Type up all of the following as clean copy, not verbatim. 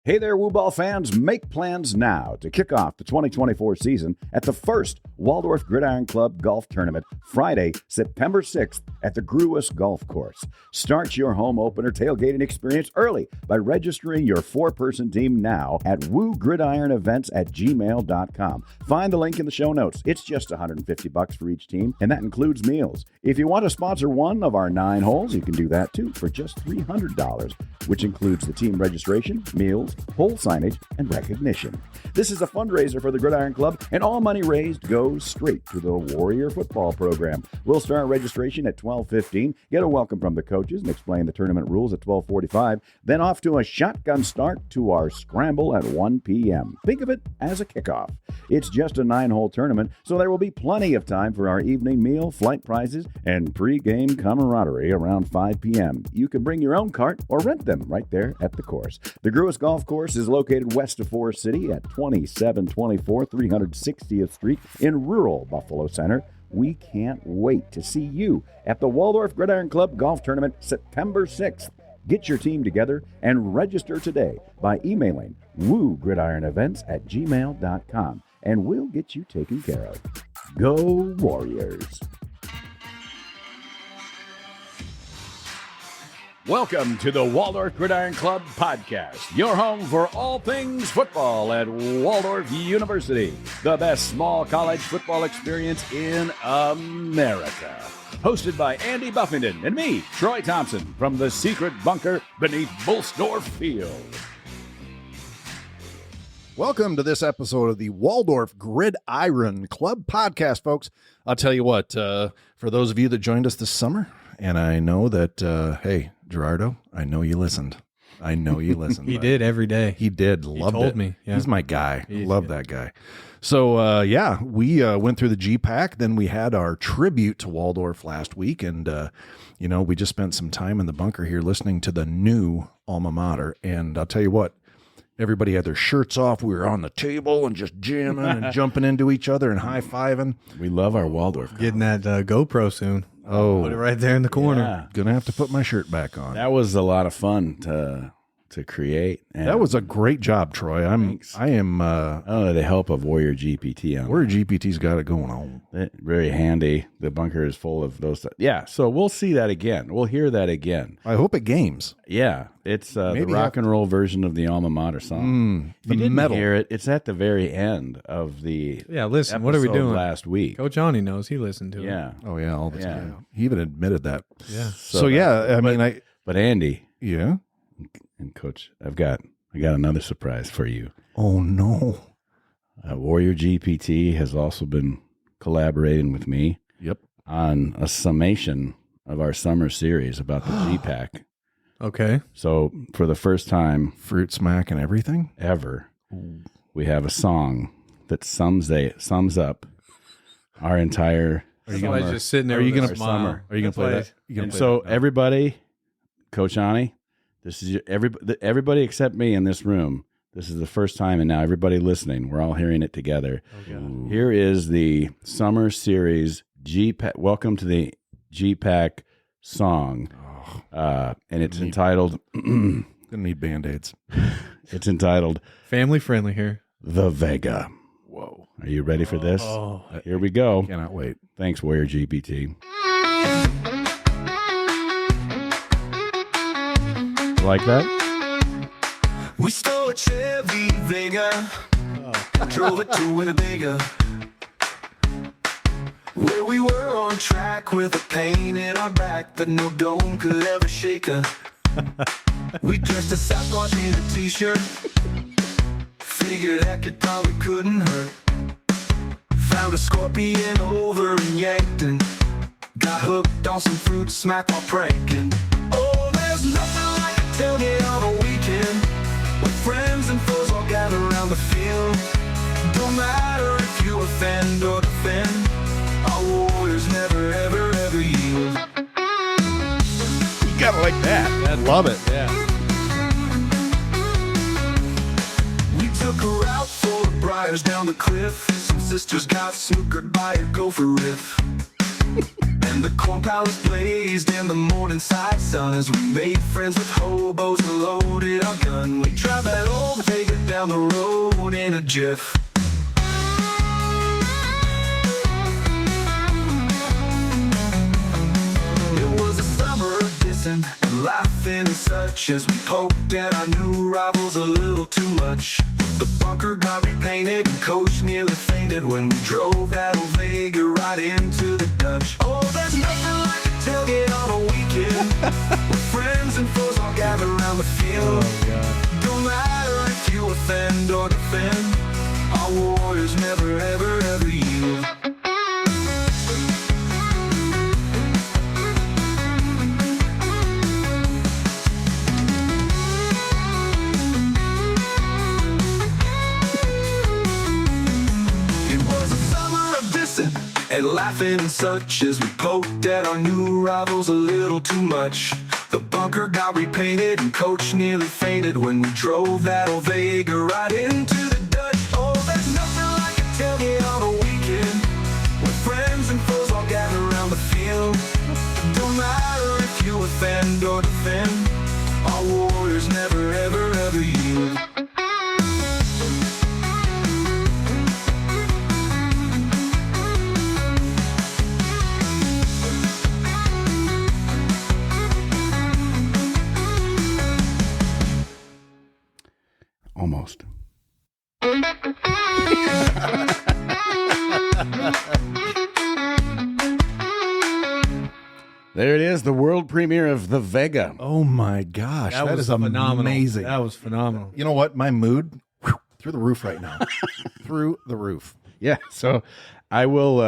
Hey there, WUBALL fans. Make plans now to kick off the 2024 season at the first Waldorf Gridiron Club Golf Tournament, Friday, September 6th at the Gruis Golf Course. Start your home opener tailgating experience early by registering your four-person team now at wugridironevents@gmail.com. Find the link in the show notes. It's just $150 for each team, and that includes meals. If you want to sponsor one of our 9 holes, you can do that too for just $300, which includes the team registration, meals, hole signage, and recognition. This is a fundraiser for the Gridiron Club, and all money raised goes straight to the Warrior football program. We'll start registration at 12:15, get a welcome from the coaches, and explain the tournament rules at 12:45, then off to a shotgun start to our scramble at 1 p.m. Think of it as a kickoff. It's just a 9-hole tournament, so there will be plenty of time for our evening meal, flight prizes, and pre-game camaraderie around 5 p.m. You can bring your own cart or rent them right there at the course. The Gruis Golf Course is located west of Forest City at 2724 360th Street in rural Buffalo Center. We can't wait to see you at the Waldorf Gridiron Club Golf Tournament September 6th. Get your team together and register today by emailing wugridironevents@gmail.com, and we'll get you taken care of. Go Warriors! Welcome to the Waldorf Gridiron Club podcast, your home for all things football at Waldorf University, the best small college football experience in America. Hosted by Andy Buffington and me, Troy Thompson, from the secret bunker beneath Bullsdorf Field. Welcome to this episode of the Waldorf Gridiron Club podcast, folks. I'll tell you what, for those of you that joined us this summer, and I know that, hey, Gerardo, I know you listened. I know you listened. He did every day. He did. Loved it. He told me. Yeah. He's my guy. Love that guy. So, we went through the GPAC. Then we had our tribute to Waldorf last week. And, we just spent some time in the bunker here listening to the new alma mater. And I'll tell you what, everybody had their shirts off. We were on the table and just jamming and jumping into each other and high-fiving. We love our Waldorf. Getting that GoPro soon. Oh, put it right there in the corner. Yeah. Gonna have to put my shirt back on. That was a lot of fun to create. And that was a great job, Troy. I am the help of Warrior GPT. Warrior GPT's got it going on. Very handy. The bunker is full of those. Yeah, so we'll see that again. We'll hear that again. I hope it games. Yeah, it's the rock and roll version of the alma mater song. If you didn't hear it, it's at the very end of the listen, what are we doing last week? Coach Aune knows. He listened to it. Yeah. Oh, yeah, all the time. He even admitted that. Yeah. So But Andy. Yeah? And Coach, I got another surprise for you. Oh, no. Warrior GPT has also been collaborating with me. Yep. On a summation of our summer series about the GPAC. Okay. So for the first time, fruit smack and everything ever, we have a song that sums up our entire. Somebody's just sitting there. Are you going to summer? Are you going to play that? And so everybody, Coach Aune, this is everybody except me in this room. This is the first time, and now everybody listening, we're all hearing it together. Oh, here is the summer series GPAC. Welcome to the GPAC song, and it's entitled. Gonna need Band-Aids. It's entitled "Family Friendly" here. The Vega. Whoa! Are you ready for this? Oh, here we go. Cannot wait. Thanks, Warrior GPT. Like that? We stole a Chevy Vega, drove it to Winnebago, where we were on track with a pain in our back that no dome could ever shake her. We dressed a Sasquatch in a t-shirt, figured that could probably couldn't hurt. Found a scorpion over in Yankton, got hooked on some fruit smack while pranking. Oh, there's nothing like a tailgate on a weekend, with friends and foes all gather around the field. Don't matter if you offend or defend, our warriors never, ever, ever yield. You gotta like that. I love it. Yeah. We took a route for the briars down the cliff. Some sisters got snookered by a gopher riff. And the corn palace blazed in the morning-side sun as we made friends with hobos and loaded our gun. We drive that old Vega down the road in a jiff. It was a summer of dissing and laughing and such as we poked at our new rivals a little too much. The bunker got repainted and coach nearly fainted when we drove that old Vega right into the Dutch. Oh, there's nothing like a tailgate on a weekend with friends and foes all gather around the field. Don't matter if you offend or defend, our warriors never ever ever yield. And laughing and such as we poked at our new rivals a little too much. The bunker got repainted and coach nearly fainted when we drove that old Vega right into the Dutch. Oh, there's nothing like a tailgate on a weekend with friends and foes all gather around the field. Don't matter if you offend or defend, our warriors never ever ever yield. Almost. There it is, the world premiere of the Vega. Oh my gosh, that was is phenomenal. amazing. That was phenomenal. You know what? My mood through the roof right now. Through the roof. Yeah, so I will.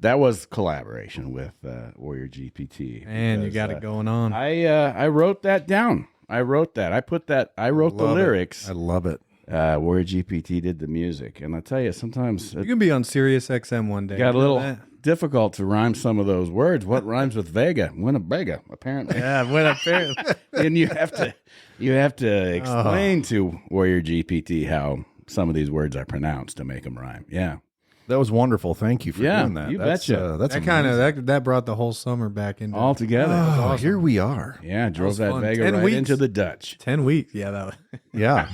That was collaboration with Warrior GPT. Man, you because, got it going on. I wrote that down. I wrote that. I wrote the Love it. lyrics. I love it. Warrior GPT did the music, and I tell you, sometimes You can be on Sirius XM one day. got a You know little that? difficult to rhyme some of those words. What rhymes with Vega? Winnebago, apparently. Yeah, when I And you have to explain to Warrior GPT how some of these words are pronounced to make them rhyme. Yeah. That was wonderful. Thank you for Yeah, doing that. you That's, betcha. That's that kind amazing. of that brought the whole summer back into All together. Oh, here we are. Yeah, drove was that fun. Vega 10 right weeks. into the Dutch. 10 weeks. Yeah, that was, Yeah.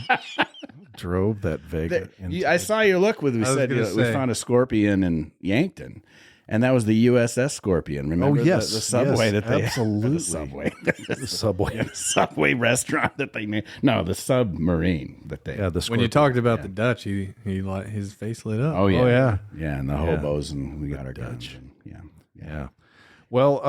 Drove that Vega. I saw your look when we was said gonna we say. found a Scorpion in Yankton, and that was the USS Scorpion. Remember yes, the Subway yes, that they absolutely. the Subway. The Subway. The Subway restaurant that they made. No, the submarine that they. Yeah, the when you Scorpion. talked about the Dutch, he his face lit up. Oh yeah, Oh, yeah. yeah, and the hobos, and we got our guns. And, Yeah. Well,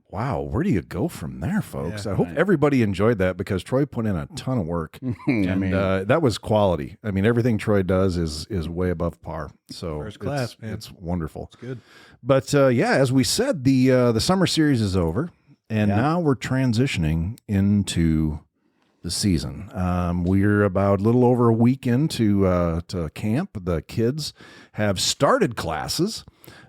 wow, where do you go from there, folks? Yeah, I hope everybody enjoyed that because Troy put in a ton of work, and that was quality. I mean, everything Troy does is way above par. So First class, man. It's wonderful. It's good. But yeah, as we said, the summer series is over, and now we're transitioning into the season. We're about a little over a week into to camp. The kids have started classes.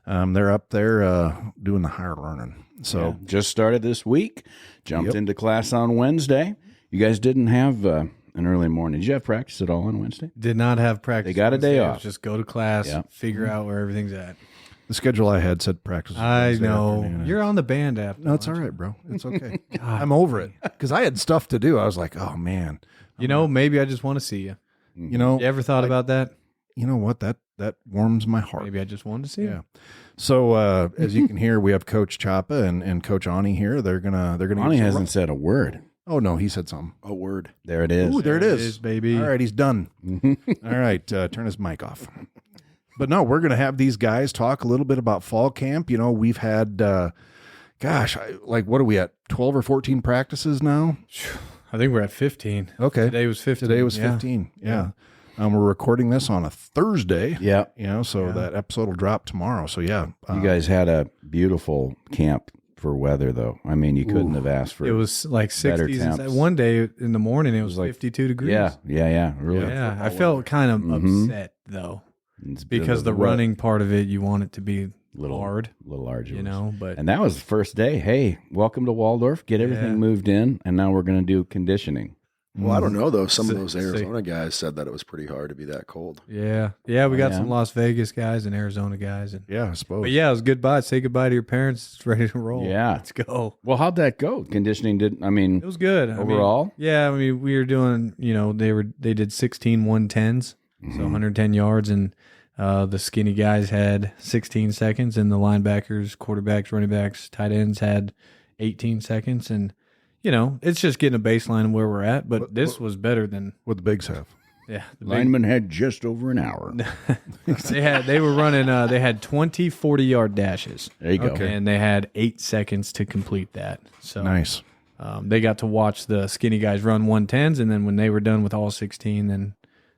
They're up there doing the higher learning. So just started this week. Jumped into class on Wednesday. You guys didn't have an early morning. Did you have practice at all on Wednesday? Did not have practice. They got a day Wednesday. It was off. Just go to class, figure out where everything's at. the schedule I had said practice. I Wednesday know. afternoon. You're on the band app. No, it's all right, bro. It's okay. I'm over it because I had stuff to do. I was like, oh man, You know, maybe I just want to see you. you know, You ever thought about that? you know what? That warms my heart. Maybe I just wanted to see Yeah. you. So as you can hear, we have Coach Chapa and Coach Aune here. They're gonna. Lonnie hasn't said a word. Oh no, he said something. A word. There it is. Ooh, there it It is. is, baby. All right, he's done. All right, turn his mic off. But no, we're gonna have these guys talk a little bit about fall camp. You know, we've had, like what are we at? 12 or 14 practices now. I think we're at 15. Okay, Today was 15. Today was Yeah. 15. Yeah. We're recording this on a Thursday. Yeah. You know, so that episode will drop tomorrow. So yeah, You guys had a beautiful camp for weather, though. I mean, you couldn't have asked for It was like better 60s. and temps. one day in the morning, it was like- 52 degrees. Yeah. Really. Yeah. I felt kind of upset, though, It's because the rut- running part of it, you want it to be little hard, little arduous. you know, but And that was the first day. Hey, welcome to Waldorf. Get everything moved in, and now we're going to do conditioning. Well, I don't know though. Some of See- those Arizona guys said that it was pretty hard to be that cold. Yeah. Yeah, we got Yeah. some Las Vegas guys and Arizona guys. And Yeah, I suppose. but yeah, it was goodbye. Say goodbye to your parents. It's ready to roll. Yeah. Let's go. Well, how'd that go? Conditioning didn't. I mean, It was good. I mean, overall. yeah, I mean, we were doing, they did 16 110s, so 110 yards, and the skinny guys had 16 seconds, and the linebackers, quarterbacks, running backs, tight ends had 18 seconds, and it's just getting a baseline of where we're at. But this was better than what the bigs have. the big- Lineman had just over an hour. they were running. They had 20 40-yard dashes. There you go. Okay. And they had 8 seconds to complete that. So Nice. they got to watch the skinny guys run 110s, and then when they were done with all 16, then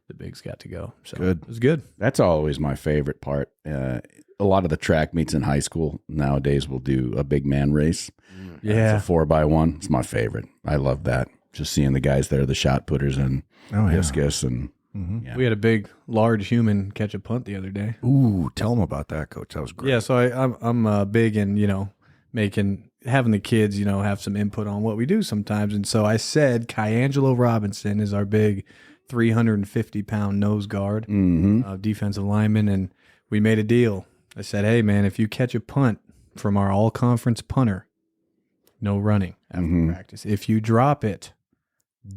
the bigs got to go. So Good. It was good. That's always my favorite part. A lot of the track meets in high school nowadays will do a big man race. Yeah. It's a 4x1. It's my favorite. I love that. Just seeing the guys there, the shot putters and Oh, yeah. discus and We had a big, large human catch a punt the other day. Ooh, tell them about that, Coach. That was great. Yeah, so I'm big in having the kids have some input on what we do sometimes, and so I said Kyangelo Robinson is our big 350-pound nose guard, defensive lineman, and we made a deal. I said, hey man, if you catch a punt from our all-conference punter, no running after practice. If you drop it,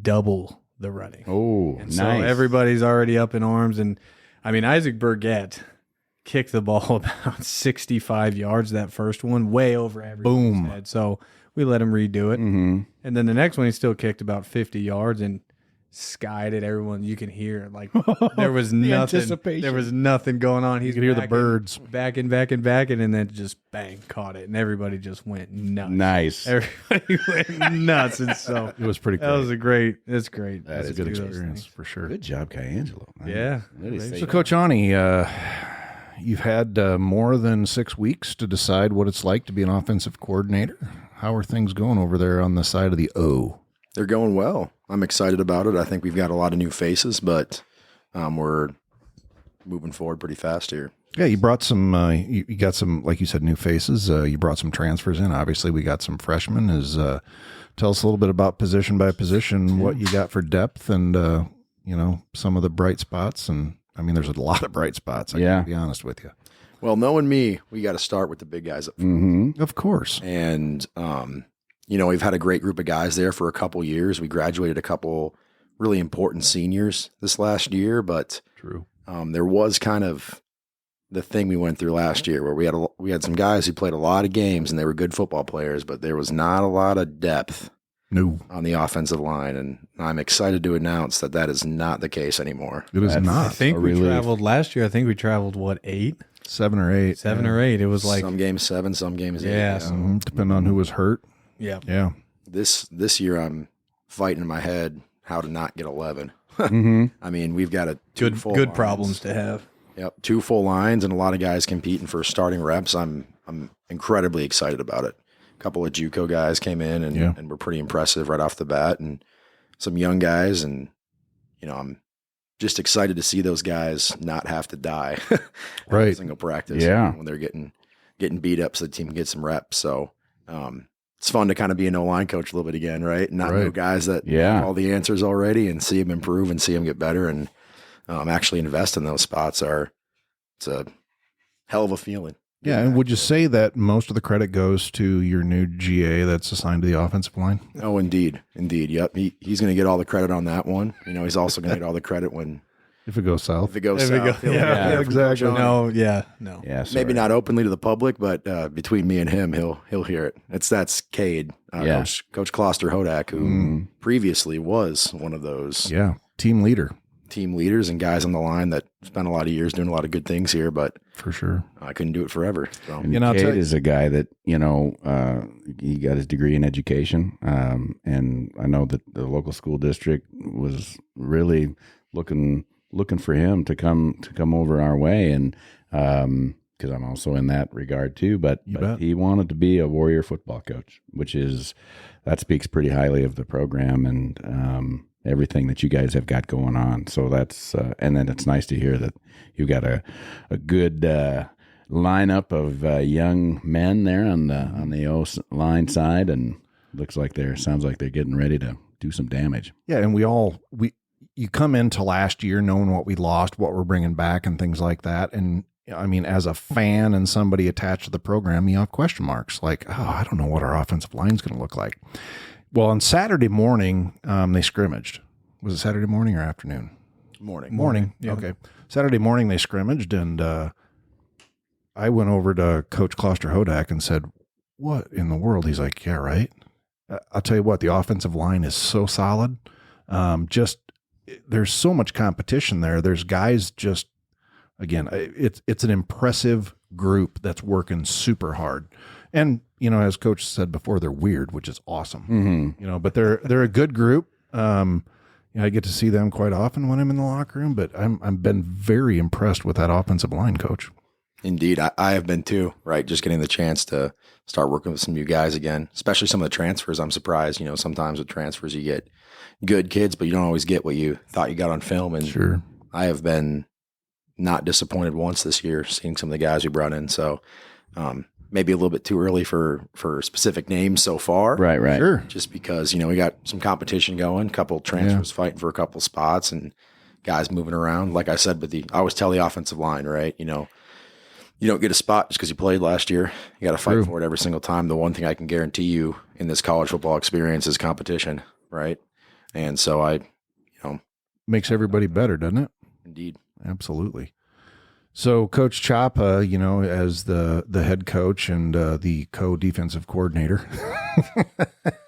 double the running. oh, And nice. so everybody's already up in arms. And I mean, Isaac Burgett kicked the ball about 65 yards, that first one, way over everybody's Boom. head. So we let him redo it. Mm-hmm. And then the next one, he still kicked about 50 yards and skied at everyone. You can hear like there was nothing. anticipation. There was nothing going on. He's You could hear the backing, birds. backing, and then just bang, caught it. And everybody just went nuts. Nice. Everybody went nuts. And so It was pretty that great. was it's great. That It's is a good Do those experience things. for sure. Good job, Kyangelo. Yeah. What did he say? So, Coach Aune, you've had more than 6 weeks to decide what it's like to be an offensive coordinator. How are things going over there on the side of the O? They're going well. I'm excited about it. I think we've got a lot of new faces, but we're moving forward pretty fast here. Yeah, you brought some. You got some, like you said, new faces. You brought some transfers in. Obviously, we got some freshmen. Tell us a little bit about position by position, what you got for depth, and some of the bright spots. And I mean, there's a lot of bright spots. I Yeah. gotta be honest with you. Well, knowing me, we got to start with the big guys up front. Of course. And, we've had a great group of guys there for a couple years. We graduated a couple really important seniors this last year, but True. there was kind of the thing we went through last year where we had some guys who played a lot of games and they were good football players, but there was not a lot of depth No, on the offensive line. And I'm excited to announce that that is not the case anymore. it is That's- I not. think a we relief. traveled last year. I think we traveled 8, 7 or 8. 7 or 8. It was like some games 7, some games 8. Yeah, Depending on who was hurt. yeah. Yeah. This year I'm fighting in my head how to not get 11. Mm-hmm. I mean, we've got Good full good lines. problems to have. Yep, 2 full lines and a lot of guys competing for starting reps. I'm incredibly excited about it. A couple of JUCO guys came in and were pretty impressive right off the bat, and some young guys, and I'm just excited to see those guys not have to die Right. every single practice. Yeah. When they're getting beat up so the team can get some reps. So it's fun to kind of be an O-line coach a little bit again, right? Not know Right. guys that Yeah. have all the answers already and see them improve and see them get better and actually invest in those spots it's a hell of a feeling. Yeah. And would you say that most of the credit goes to your new GA that's assigned to the offensive line? Oh, indeed. Yep. He's going to get all the credit on that one. He's also going to get all the credit when If it goes south. if it goes If it south. go- He'll- yeah, he'll- exactly. No. Yeah. Maybe not openly to the public, but between me and him, he'll hear it. That's Cade, Yeah. Coach Kloster Hodak, who previously was one of those Yeah. Team leader, team leaders and guys on the line that spent a lot of years doing a lot of good things here, but for sure. I couldn't do it forever. So And I'll tell Cade you- is a guy that, he got his degree in education. And I know that the local school district was really looking for him to come over our way. And, cause I'm also in that regard too, but bet. he wanted to be a Warrior football coach, that speaks pretty highly of the program and, everything that you guys have got going on. So that's, and then it's nice to hear that you've got a good, lineup of young men there on the O line side, and sounds like they're getting ready to do some damage. Yeah, and you come into last year knowing what we lost, what we're bringing back, and things like that. And I mean, as a fan and somebody attached to the program, you have question marks like, oh, I don't know what our offensive line's going to look like. Well, on Saturday morning, they scrimmaged. Was it Saturday morning or afternoon? Morning. Yeah. Okay. Saturday morning they scrimmaged, and I went over to Coach Kloster Hodak and said, "What in the world?" He's like, "Yeah, right." I'll tell you what, the offensive line is so solid. There's so much competition there. There's guys again, it's an impressive group that's working super hard. And, as Coach said before, they're weird, which is awesome. Mm-hmm. But they're a good group. I get to see them quite often when I'm in the locker room, but I've been very impressed with that offensive line, Coach. Indeed. I have been too, right? Just getting the chance to start working with some new guys again, especially some of the transfers. I'm surprised, sometimes with transfers you get good kids, but you don't always get what you thought you got on film. And Sure. I have been not disappointed once this year seeing some of the guys we brought in. So maybe a little bit too early for specific names so far. Right. Sure. Just because, we got some competition going, a couple transfers fighting for a couple spots and guys moving around. Like I said, I always tell the offensive line, right? You don't get a spot just because you played last year. You got to fight for it every single time. The one thing I can guarantee you in this college football experience is competition, right? And so Makes everybody better, doesn't it? Indeed. Absolutely. So Coach Chapa, as the head coach and the co-defensive coordinator.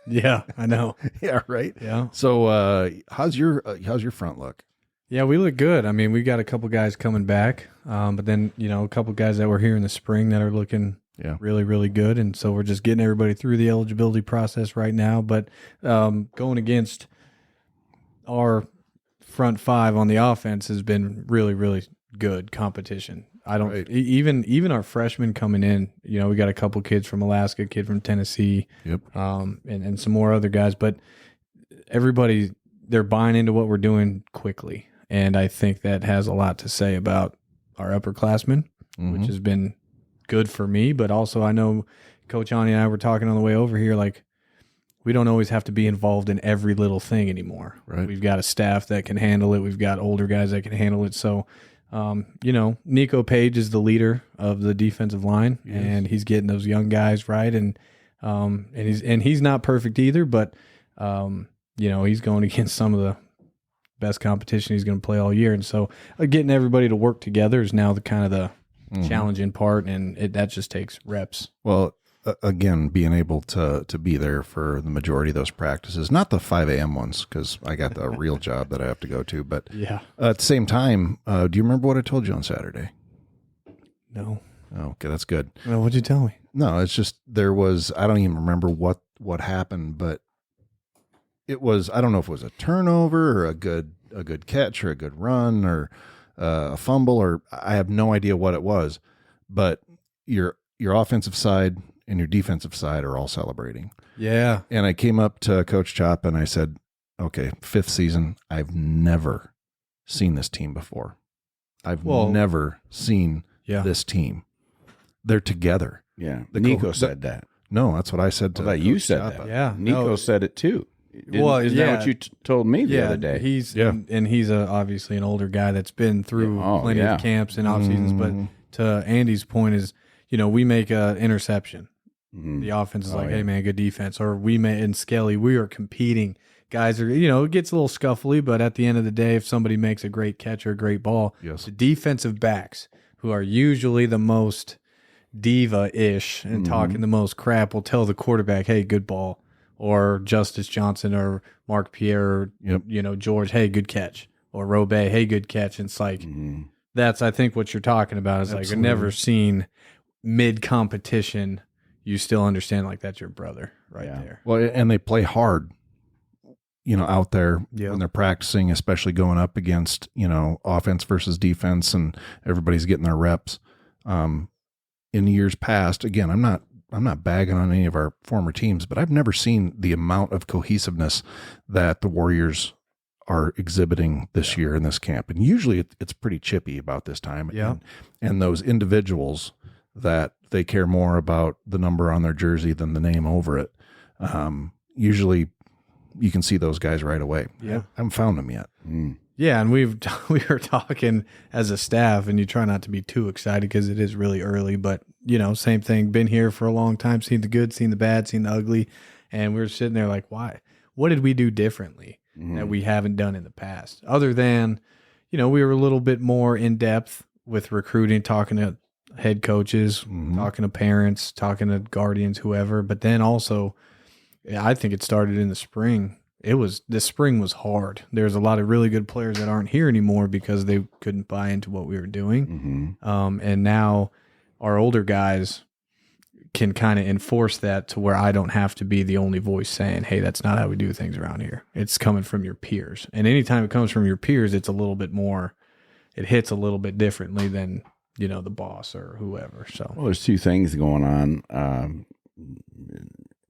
Yeah, I know. Yeah, right. Yeah. So how's your front look? Yeah, we look good. I mean, we got a couple guys coming back, but then, a couple guys that were here in the spring that are looking really, really good. And so we're just getting everybody through the eligibility process right now. But going against our front five on the offense has been really, really good competition. Even our freshmen coming in, we got a couple kids from Alaska, a kid from Tennessee, and some more other guys, but everybody, they're buying into what we're doing quickly. And I think that has a lot to say about our upperclassmen, which has been good for me. But also I know Coach Aune and I were talking on the way over here, like, we don't always have to be involved in every little thing anymore. Right. We've got a staff that can handle it. We've got older guys that can handle it. So, Nico Page is the leader of the defensive line, and he's getting those young guys right. And he's not perfect either, but he's going against some of the best competition he's going to play all year. And so getting everybody to work together is now the kind of the challenging part, and that just takes reps. Well, again, being able to be there for the majority of those practices, not the 5 a.m. ones, because I got the real job that I have to go to. But at the same time, do you remember what I told you on Saturday? No. Oh, okay, that's good. Well, what'd you tell me? No, it's just I don't even remember what happened, but it was, I don't know if it was a turnover or a good catch or a good run or a fumble, or I have no idea what it was, but your offensive side and your defensive side are all celebrating. Yeah. And I came up to Coach Chapa and I said, okay, 5th season, I've never seen this team before. I've never seen this team. They're together. Yeah. Nico said that. No, that's what I said to you Coach said Chapa. that. Yeah. Nico said it too. Isn't that what you told me the other day? He's obviously an older guy that's been through plenty of camps and off seasons. But to Andy's point is, we make an interception. The offense is hey man, good defense. Or in Skelly, we are competing. Guys are, it gets a little scuffly, but at the end of the day, if somebody makes a great catch or a great ball, the defensive backs, who are usually the most diva-ish and talking the most crap, will tell the quarterback, hey, good ball. Or Justice Johnson or Mark Pierre, or, George, hey, good catch. Or Robe, hey, good catch. And it's like, that's, I think, what you're talking about. Is like, I've never seen mid-competition, you still understand, like, that's your brother there. Well, and they play hard, out there when they're practicing, especially going up against, offense versus defense, and everybody's getting their reps. In years past, again, I'm not bagging on any of our former teams, but I've never seen the amount of cohesiveness that the Warriors are exhibiting this year in this camp. And usually it's pretty chippy about this time. Yeah. And those individuals that they care more about the number on their jersey than the name over it. Usually you can see those guys right away. Yeah. I haven't found them yet. Yeah, and we were talking as a staff, and you try not to be too excited because it is really early. But same thing. Been here for a long time, seen the good, seen the bad, seen the ugly, and we were sitting there like, why? What did we do differently that we haven't done in the past? Other than, we were a little bit more in depth with recruiting, talking to head coaches, talking to parents, talking to guardians, whoever. But then also, I think it started in the spring. This spring was hard. There's a lot of really good players that aren't here anymore because they couldn't buy into what we were doing. And now our older guys can kind of enforce that to where I don't have to be the only voice saying, hey, that's not how we do things around here. It's coming from your peers. And anytime it comes from your peers, it's a little bit more, it hits a little bit differently than, the boss or whoever. So, well, there's two things going on.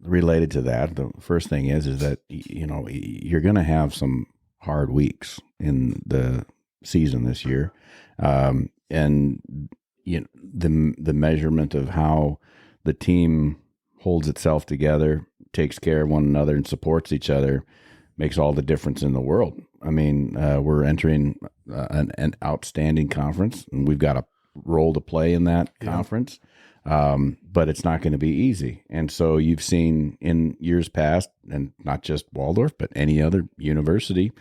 Related to that. The first thing is that you're going to have some hard weeks in the season this year, and the measurement of how the team holds itself together, takes care of one another, and supports each other makes all the difference in the world. I mean, we're entering an outstanding conference, and we've got a role to play in that conference. But it's not going to be easy. And so you've seen in years past, and not just Waldorf, but any other university,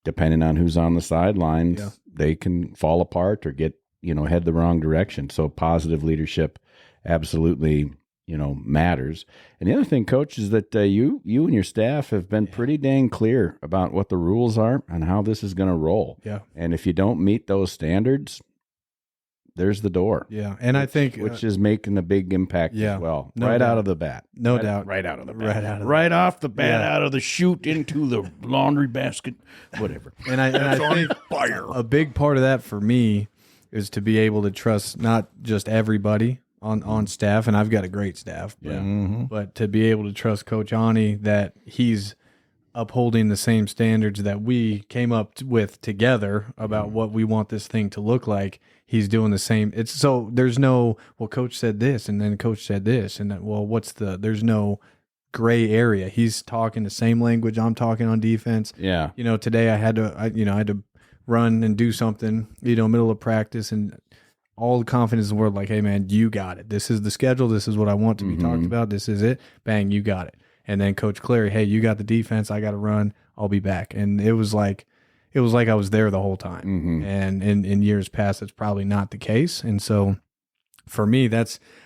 depending on who's on the sidelines, they can fall apart or get, head the wrong direction. So positive leadership absolutely, matters. And the other thing, Coach, is that you and your staff have been pretty dang clear about what the rules are and how this is going to roll. Yeah. And if you don't meet those standards, there's the door. Yeah. And I think which is making a big impact as well. No right doubt. out of the bat. No doubt. Right out of the bat. Right off the bat, out of the chute into the laundry basket, whatever. And I think a big part of that for me is to be able to trust not just everybody on staff, and I've got a great staff, but to be able to trust Coach Aune that he's upholding the same standards that we came up with together about what we want this thing to look like. He's doing the same. It's so there's no, well, Coach said this and then Coach said this, and then, well, there's no gray area. He's talking the same language I'm talking on defense. Yeah. Today I had to run and do something, middle of practice, and all the confidence in the world, like, hey man, you got it. This is the schedule. This is what I want to be talked about. This is it. Bang, you got it. And then Coach Clary, hey, you got the defense. I got to run. I'll be back. And it was like I was there the whole time. And in years past, that's probably not the case. And so for me,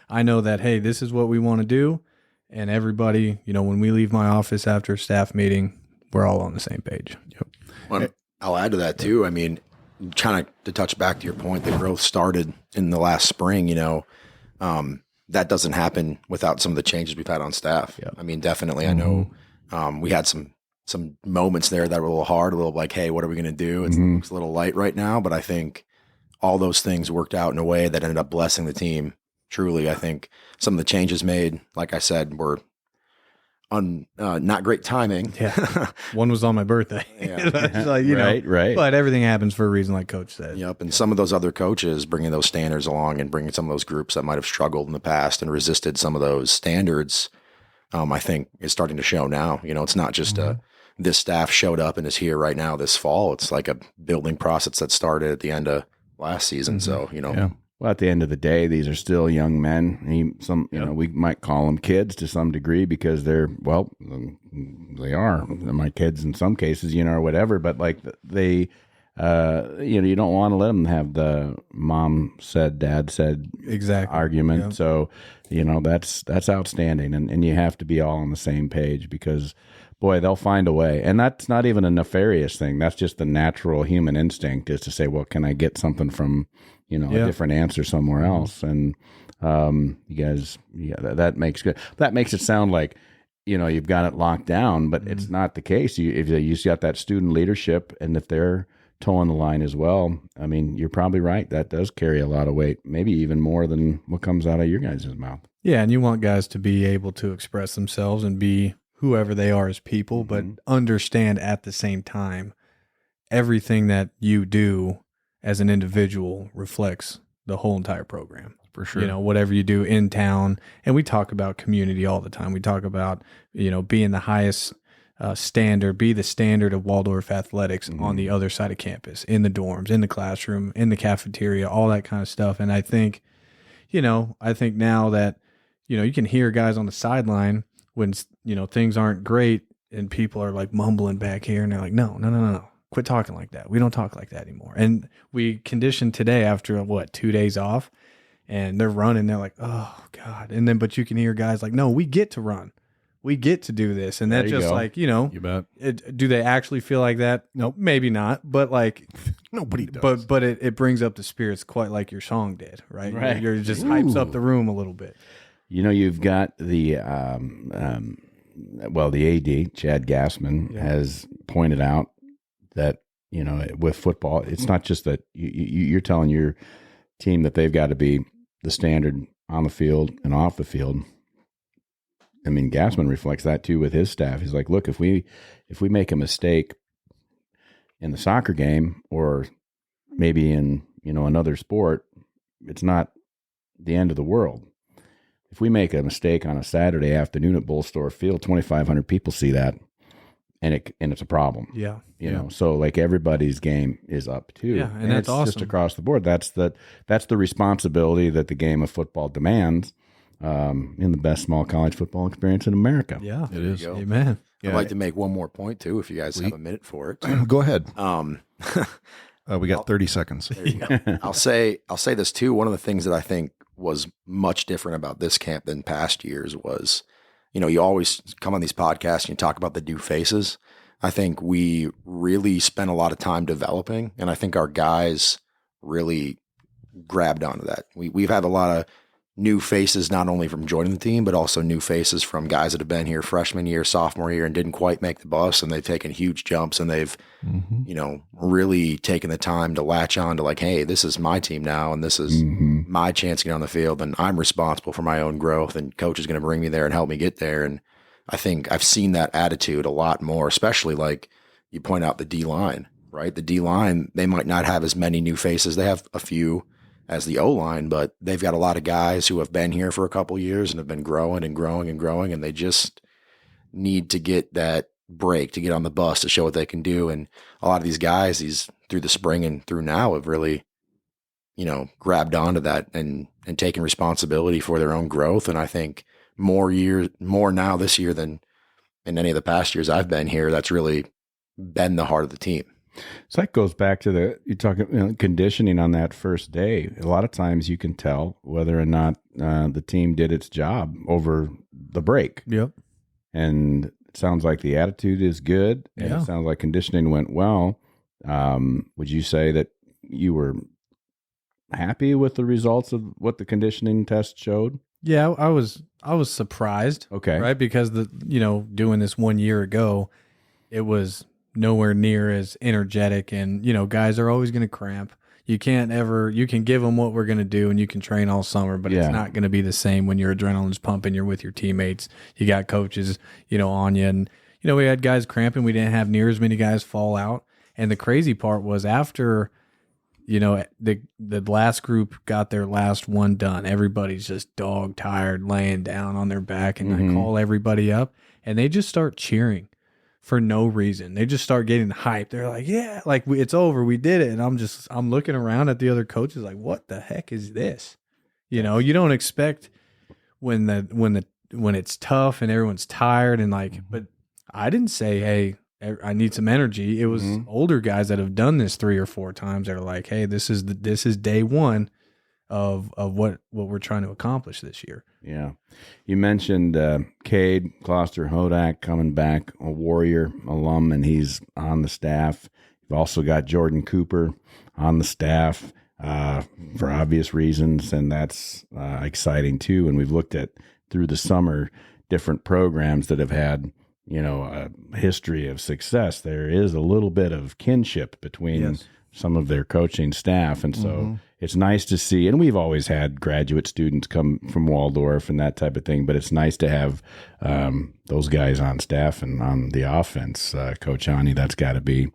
I know that, hey, this is what we want to do. And everybody, when we leave my office after a staff meeting, we're all on the same page. Yep. Well, I'll add to that too. I mean, kind of to touch back to your point, the growth started in the last spring, that doesn't happen without some of the changes we've had on staff. Yep. I mean, definitely. I know we had some moments there that were a little hard, a little like, hey, what are we going to do? It's a little light right now, but I think all those things worked out in a way that ended up blessing the team. Truly, I think some of the changes made, like I said, were not great timing. Yeah. One was on my birthday. Yeah. Like, right. But everything happens for a reason, like Coach said. Yep. And some of those other coaches bringing those standards along and bringing some of those groups that might have struggled in the past and resisted some of those standards, I think is starting to show now. It's not just this staff showed up and is here right now this fall. It's like a building process that started at the end of last season. So, Well, at the end of the day, these are still young men. We might call them kids to some degree because they are my kids in some cases, or whatever. But like they, you don't want to let them have the mom said, dad said argument. Yep. So, that's outstanding, and you have to be all on the same page because, boy, they'll find a way. And that's not even a nefarious thing. That's just the natural human instinct is to say, well, can I get something from a different answer somewhere else. And you guys, that makes good. That makes it sound like, you've got it locked down, but it's not the case. If you got that student leadership, and if they're towing the line as well, I mean, you're probably right. That does carry a lot of weight, maybe even more than what comes out of your guys' mouth. Yeah, and you want guys to be able to express themselves and be whoever they are as people, but understand at the same time everything that you do as an individual reflects the whole entire program. For sure. Whatever you do in town. And we talk about community all the time. We talk about, being the highest standard, be the standard of Waldorf athletics on the other side of campus, in the dorms, in the classroom, in the cafeteria, all that kind of stuff. And I think, I think now that, you can hear guys on the sideline when, things aren't great and people are like mumbling back here and they're like, no. Quit talking like that. We don't talk like that anymore. And we conditioned today after 2 days off, and they're running. They're like, oh God. And then, but you can hear guys like, no, we get to run. We get to do this. And that's just like, You bet. do they actually feel like that? Nope. Maybe not. But like Nobody does. But it brings up the spirits quite like your song did, right? Right. You're just hypes up the room a little bit. You've got the the AD, Chad Gassman, has pointed out that, with football, it's not just that you're telling your team that they've got to be the standard on the field and off the field. I mean, Gassman reflects that too with his staff. He's like, look, if we make a mistake in the soccer game or maybe in, another sport, it's not the end of the world. If we make a mistake on a Saturday afternoon at Bull Store Field, 2,500 people see that, and it's a problem. Yeah. So like everybody's game is up too. Yeah, and that's it's awesome. just across the board. That's the responsibility that the game of football demands in the best small college football experience in America. Yeah. It is. Go. Amen. I'd like to make one more point too, if you guys have a minute for it. Go ahead. We got 30 seconds. There you go. I'll say this too. One of the things that I think was much different about this camp than past years was, you always come on these podcasts and you talk about the new faces. I think we really spent a lot of time developing, and I think our guys really grabbed onto that. We've had a lot of new faces, not only from joining the team, but also new faces from guys that have been here freshman year, sophomore year, and didn't quite make the bus, and they've taken huge jumps, and they've, really taken the time to latch on to like, hey, this is my team now, and this is my chance to get on the field, and I'm responsible for my own growth, and coach is going to bring me there and help me get there. And I think I've seen that attitude a lot more, especially like you point out the D-line, right? The D-line, they might not have as many new faces. They have a few as the O-line, but they've got a lot of guys who have been here for a couple of years and have been growing and growing and growing, and they just need to get that break to get on the bus to show what they can do. And a lot of these guys, through the spring and through now, have really, grabbed onto that and taken responsibility for their own growth. And I think more now this year than in any of the past years I've been here, that's really been the heart of the team. So that goes back to you talking conditioning on that first day. A lot of times you can tell whether or not the team did its job over the break. Yep. And it sounds like the attitude is good, and it sounds like conditioning went well. Would you say that you were happy with the results of what the conditioning test showed? Yeah, I was surprised. Okay. Right? Because doing this 1 year ago, it was nowhere near as energetic, and guys are always going to cramp. You can give them what we're going to do, and you can train all summer, but it's not going to be the same when your adrenaline's pumping, you're with your teammates, you got coaches, on you. And, we had guys cramping. We didn't have near as many guys fall out. And the crazy part was after, the last group got their last one done, everybody's just dog tired, laying down on their back, and I call everybody up, and they just start cheering for no reason. They just start getting hyped. They're like, yeah, like it's over. We did it. And I'm looking around at the other coaches like, what the heck is this? You don't expect when it's tough and everyone's tired and like, but I didn't say, hey, I need some energy. It was older guys that have done this 3 or 4 times that are like, hey, this is day one of what we're trying to accomplish this year. Yeah. You mentioned Cade Kloster-Hodak coming back, a Warrior alum, and he's on the staff. You've also got Jordan Cooper on the staff for obvious reasons, and that's exciting too. And we've looked at, through the summer, different programs that have had, a history of success. There is a little bit of kinship between some of their coaching staff, and so it's nice to see. And we've always had graduate students come from Waldorf and that type of thing, but it's nice to have those guys on staff and on the offense. Coach Aune, that's got to be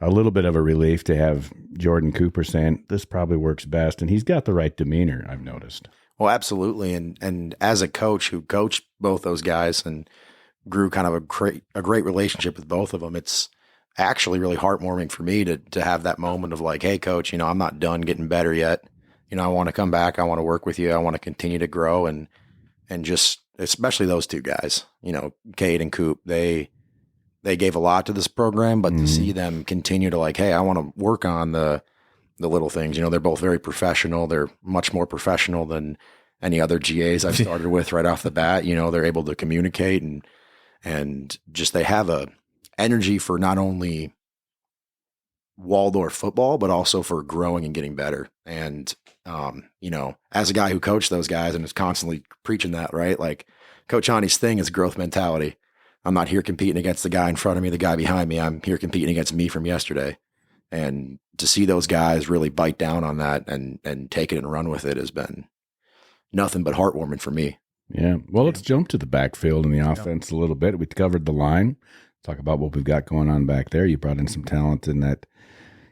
a little bit of a relief to have Jordan Cooper saying this probably works best, and he's got the right demeanor, I've noticed. Well, absolutely. And as a coach who coached both those guys and grew kind of a great relationship with both of them. It's actually really heartwarming for me to have that moment of like, hey, coach, I'm not done getting better yet. I want to come back. I want to work with you. I want to continue to grow and just, especially those two guys, Cade and Coop, they gave a lot to this program, but to see them continue to like, hey, I want to work on the little things, they're both very professional. They're much more professional than any other GAs I've started with right off the bat. They're able to communicate and just, they have a energy for not only Waldorf football, but also for growing and getting better. And, as a guy who coached those guys and is constantly preaching that, right? Like Coach Aune's thing is growth mentality. I'm not here competing against the guy in front of me, the guy behind me. I'm here competing against me from yesterday. And to see those guys really bite down on that and take it and run with it has been nothing but heartwarming for me. Yeah. Well, let's jump to the backfield and the offense a little bit. We covered the line. Talk about what we've got going on back there. You brought in some talent in that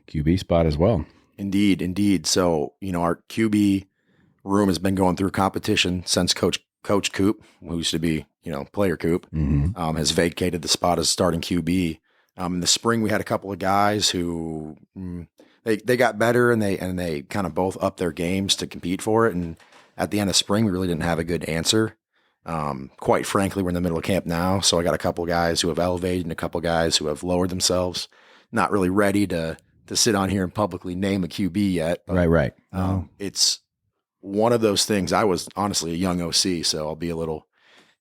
QB spot as well. Indeed. So, our QB room has been going through competition since Coach Coop, who used to be, player Coop, has vacated the spot as starting QB. In the spring, we had a couple of guys who they got better and they kind of both upped their games to compete for it. And at the end of spring, we really didn't have a good answer. Quite frankly, we're in the middle of camp now. So I got a couple of guys who have elevated and a couple of guys who have lowered themselves. Not really ready to sit on here and publicly name a QB yet. But, Right. It's one of those things. I was honestly a young OC, so I'll be a little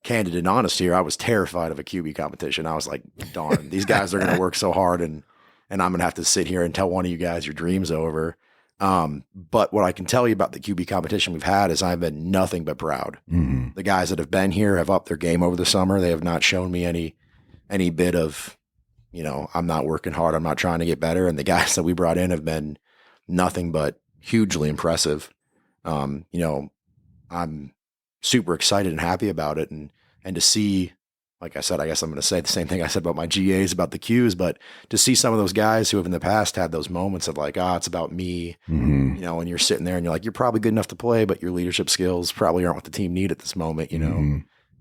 candid and honest here. I was terrified of a QB competition. I was like, darn, these guys are going to work so hard and I'm going to have to sit here and tell one of you guys your dream's over. But what I can tell you about the QB competition we've had is I've been nothing but proud. The guys that have been here have upped their game over the summer. They have not shown me any bit of, I'm not working hard. I'm not trying to get better. And the guys that we brought in have been nothing but hugely impressive. I'm super excited and happy about it. And to see, like I said, I guess I'm going to say the same thing I said about my GAs about the Qs, but to see some of those guys who have in the past had those moments of like, it's about me, when you're sitting there and you're like, you're probably good enough to play, but your leadership skills probably aren't what the team need at this moment,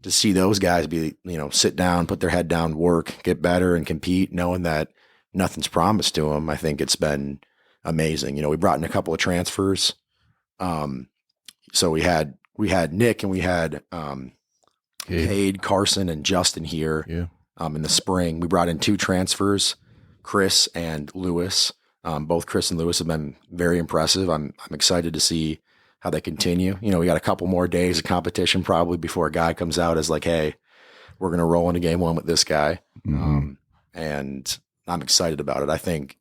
to see those guys be, sit down, put their head down, work, get better and compete, knowing that nothing's promised to them. I think it's been amazing. We brought in a couple of transfers. So we had Nick and we had, Cade, Carson, and Justin here. In the spring. We brought in 2 transfers, Chris and Lewis. Both Chris and Lewis have been very impressive. I'm excited to see how they continue. We got a couple more days of competition probably before a guy comes out as like, hey, we're going to roll into game 1 with this guy. And I'm excited about it. I think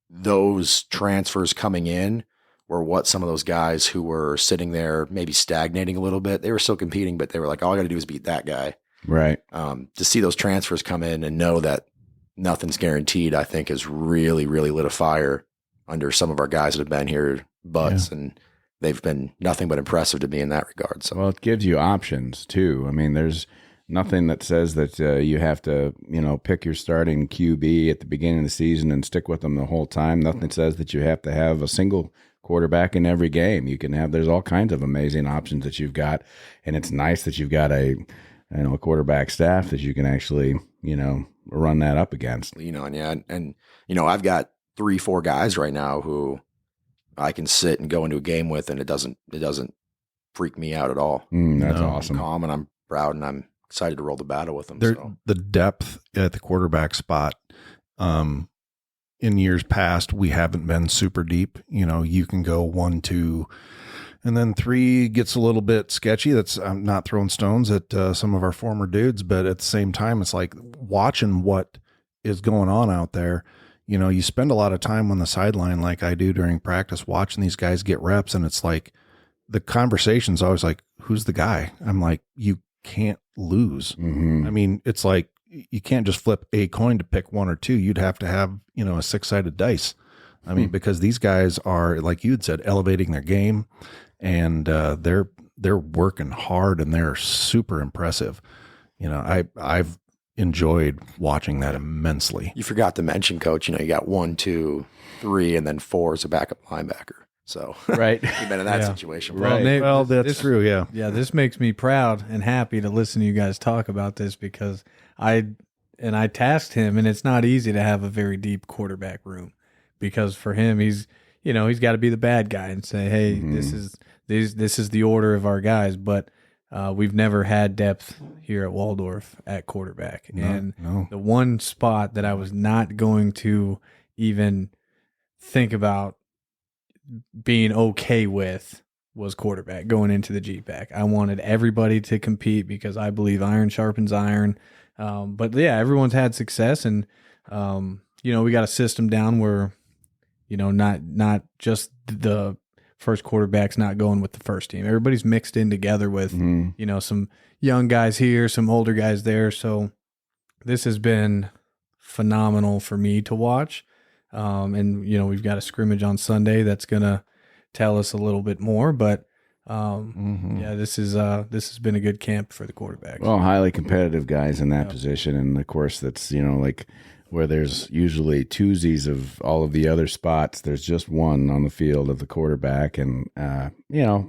those transfers coming in were what some of those guys who were sitting there maybe stagnating a little bit, they were still competing, but they were like, all I got to do is beat that guy. Right. To see those transfers come in and know that nothing's guaranteed, I think has really, really lit a fire under some of our guys that have been here butts, and they've been nothing but impressive to me in that regard. So, well, it gives you options too. I mean, there's nothing that says that you have to, pick your starting QB at the beginning of the season and stick with them the whole time. Nothing says that you have to have a single quarterback in every game. You can have, there's all kinds of amazing options that you've got. And it's nice that you've got a quarterback staff that you can actually, run that up against. And I've got 3-4 guys right now who I can sit and go into a game with, and it doesn't freak me out at all. That's awesome. I'm calm and I'm proud and I'm excited to roll the battle with them. The depth at the quarterback spot, in years past, we haven't been super deep. You can go 1, 2, and then 3 gets a little bit sketchy. I'm not throwing stones at some of our former dudes, but at the same time, it's like watching what is going on out there. You spend a lot of time on the sideline like I do during practice watching these guys get reps, and it's like the conversation's always like, who's the guy? I'm like, you can't lose. I mean, it's like you can't just flip a coin to pick 1 or 2. You'd have to have, a 6-sided dice. I mean, because these guys are, like you had said, elevating their game, and they're working hard and they're super impressive. I've enjoyed watching that immensely. You forgot to mention, Coach, you got 1, 2, 3, and then 4 as a backup linebacker. So Right. you've been in that Yeah. situation. Well, Right. Nate, Well, that's this- true. Yeah. Yeah, this makes me proud and happy to listen to you guys talk about this because I tasked him, and it's not easy to have a very deep quarterback room because for him, he's got to be the bad guy and say, hey, this is the order of our guys, but we've never had depth here at Waldorf at quarterback, and the one spot that I was not going to even think about being okay with was quarterback going into the GPAC. I wanted everybody to compete because I believe iron sharpens iron. But yeah, everyone's had success, and we got a system down where not just the first quarterback's not going with the first team. Everybody's mixed in together with some young guys here, some older guys there. So this has been phenomenal for me to watch. And we've got a scrimmage on Sunday that's gonna tell us a little bit more, but yeah, this has been a good camp for the quarterbacks. Well, highly competitive guys in that position, and of course, that's like where there's usually twosies of all of the other spots. There's just one on the field of the quarterback, and they're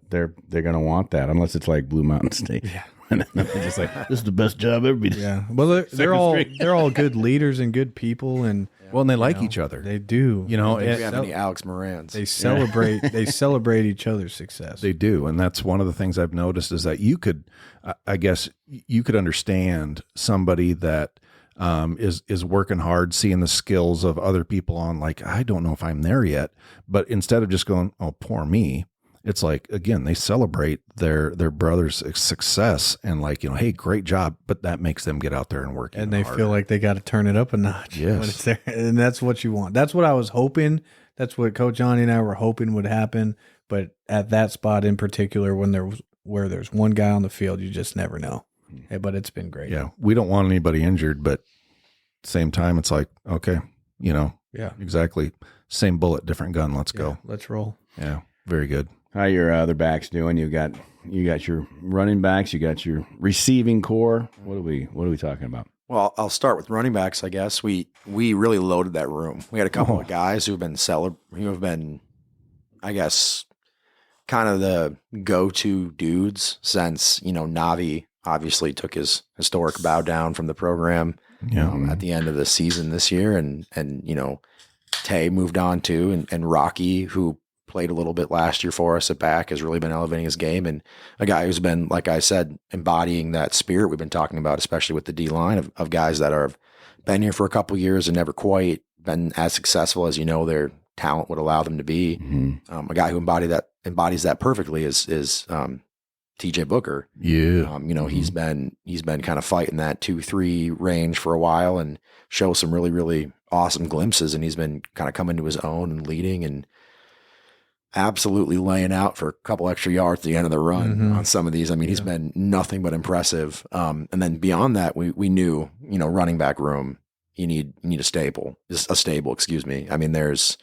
going to want that unless it's like Blue Mountain State. Yeah. And they're just like, this is the best job ever been. Yeah, well, they're all good leaders and good people, and and they like each other. They do. Do we have any Alex Morans? They celebrate. They celebrate each other's success. They do, and that's one of the things I've noticed is that you could, I guess, you could understand somebody that is working hard, seeing the skills of other people on. Like, I don't know if I'm there yet, but instead of just going, "Oh, poor me," it's like, again, they celebrate their brother's success and like, hey, great job, but that makes them get out there and work. And they feel like they got to turn it up a notch. Yes. When it's there. And that's what you want. That's what I was hoping. That's what Coach Johnny and I were hoping would happen. But at that spot in particular, where there's one guy on the field, you just never know. Hey, but it's been great. Yeah. We don't want anybody injured, but at the same time, it's like, okay, Yeah. exactly. Same bullet, different gun. Let's go. Let's roll. Yeah. Very good. How your other backs doing? You got your running backs, you got your receiving core. What are we talking about? Well, I'll start with running backs. I guess we really loaded that room. We had a couple of guys who have been, I guess, kind of the go-to dudes since Navi obviously took his historic bow down from the program at the end of the season this year, and Tay moved on too, and Rocky, who played a little bit last year for us at back, has really been elevating his game, and a guy who's been, like I said, embodying that spirit we've been talking about, especially with the D-line of guys that have been here for a couple of years and never quite been as successful as their talent would allow them to be. Mm-hmm. A guy who embodies that perfectly is TJ Booker. Yeah. He's been kind of fighting that 2-3 range for a while and show some really, really awesome glimpses, and he's been kind of coming to his own and leading and absolutely laying out for a couple extra yards at the end of the run on some of these. I mean, he's been nothing but impressive. And then beyond that, we knew, running back room, you need a stable, excuse me. I mean, it's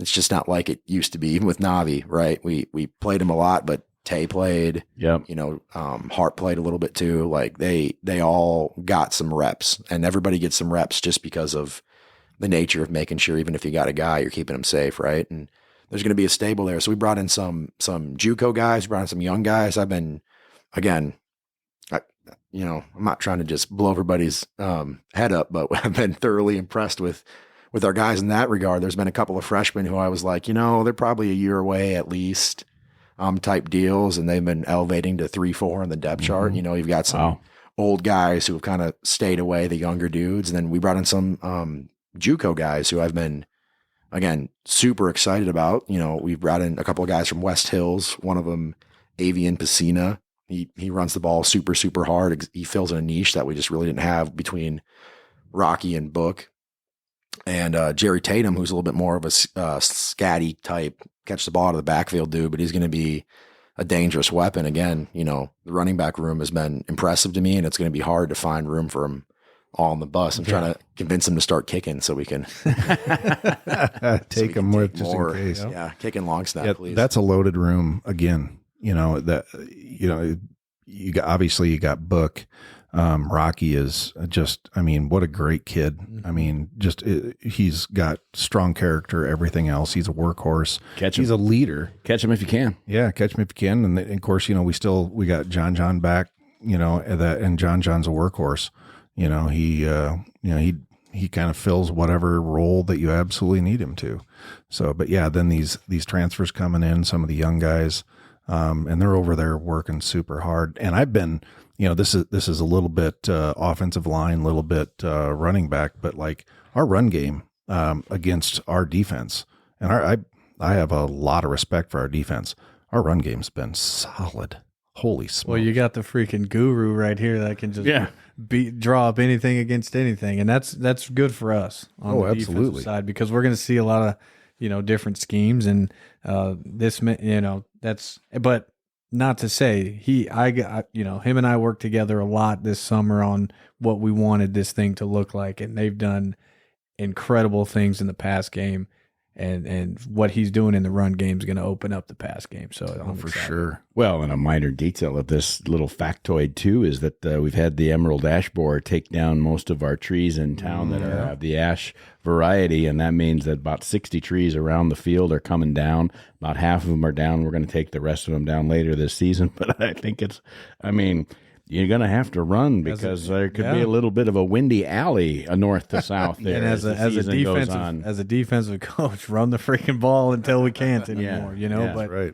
just not like it used to be, even with Navi, right? We played him a lot, but Tay played, Hart played a little bit too. Like they all got some reps, and everybody gets some reps just because of the nature of making sure, even if you got a guy, you're keeping him safe. Right. And there's going to be a stable there. So we brought in some JUCO guys, brought in some young guys. I've been, again, I'm not trying to just blow everybody's head up, but I've been thoroughly impressed with our guys in that regard. There's been a couple of freshmen who I was like, they're probably a year away at least, type deals, and they've been elevating to 3-4 on the depth chart. You've got some old guys who have kind of stayed away, the younger dudes. And then we brought in some JUCO guys who I've been, again, super excited about. We've brought in a couple of guys from West Hills, one of them, Avian Piscina. He runs the ball super, super hard. He fills in a niche that we just really didn't have between Rocky and Book. And Jerry Tatum, who's a little bit more of a scatty type, catch the ball out of the backfield dude, but he's going to be a dangerous weapon. Again, the running back room has been impressive to me, and it's going to be hard to find room for him all on the bus. I'm trying to convince him to start kicking so we can take him more just in case. Yeah, kicking long snap, please. That's a loaded room again. You got Book. Rocky is just, I mean, what a great kid. I mean, he's got strong character, everything else. He's a workhorse. He's a leader. Catch him if you can. Yeah, catch him if you can. And of course, we got John back, and John's a workhorse. He kind of fills whatever role that you absolutely need him to. So, but yeah, then these transfers coming in, some of the young guys, and they're over there working super hard. And I've been, this is a little bit offensive line, a little bit running back, but like our run game against our defense, and I have a lot of respect for our defense. Our run game's been solid. Holy smokes. Well, you got the freaking guru right here that can just draw up anything against anything, and that's good for us on the defensive side, because we're going to see a lot of different schemes, and but not to say him and I worked together a lot this summer on what we wanted this thing to look like, and they've done incredible things in the pass game. And what he's doing in the run game is going to open up the pass game. So I'm for excited. Sure. Well, and a minor detail of this little factoid too is that we've had the emerald ash borer take down most of our trees in town that are of the ash variety, and that means that about 60 trees around the field are coming down. About half of them are down. We're going to take the rest of them down later this season, but I think you're going to have to run because there could be a little bit of a windy alley north to south there. And as a defensive coach, run the freaking ball until we can't anymore,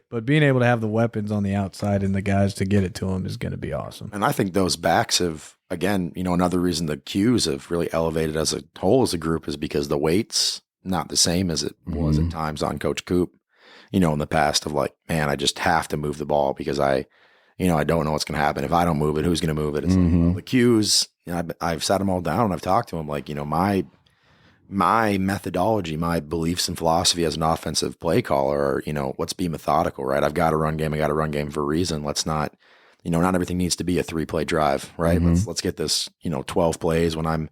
But being able to have the weapons on the outside and the guys to get it to them is going to be awesome. And I think those backs have, again, another reason the Qs have really elevated as a whole as a group is because the weight's not the same as it was at times on Coach Coop, in the past of like, man, I just have to move the ball because I don't know what's going to happen. If I don't move it, who's going to move it? It's like, well, the Qs, I've sat them all down and I've talked to them like, my methodology, my beliefs and philosophy as an offensive play caller are, let's be methodical, right? I've got a run game. I got a run game for a reason. Let's not, not everything needs to be a 3-play drive, right? Let's get this, 12 plays when I'm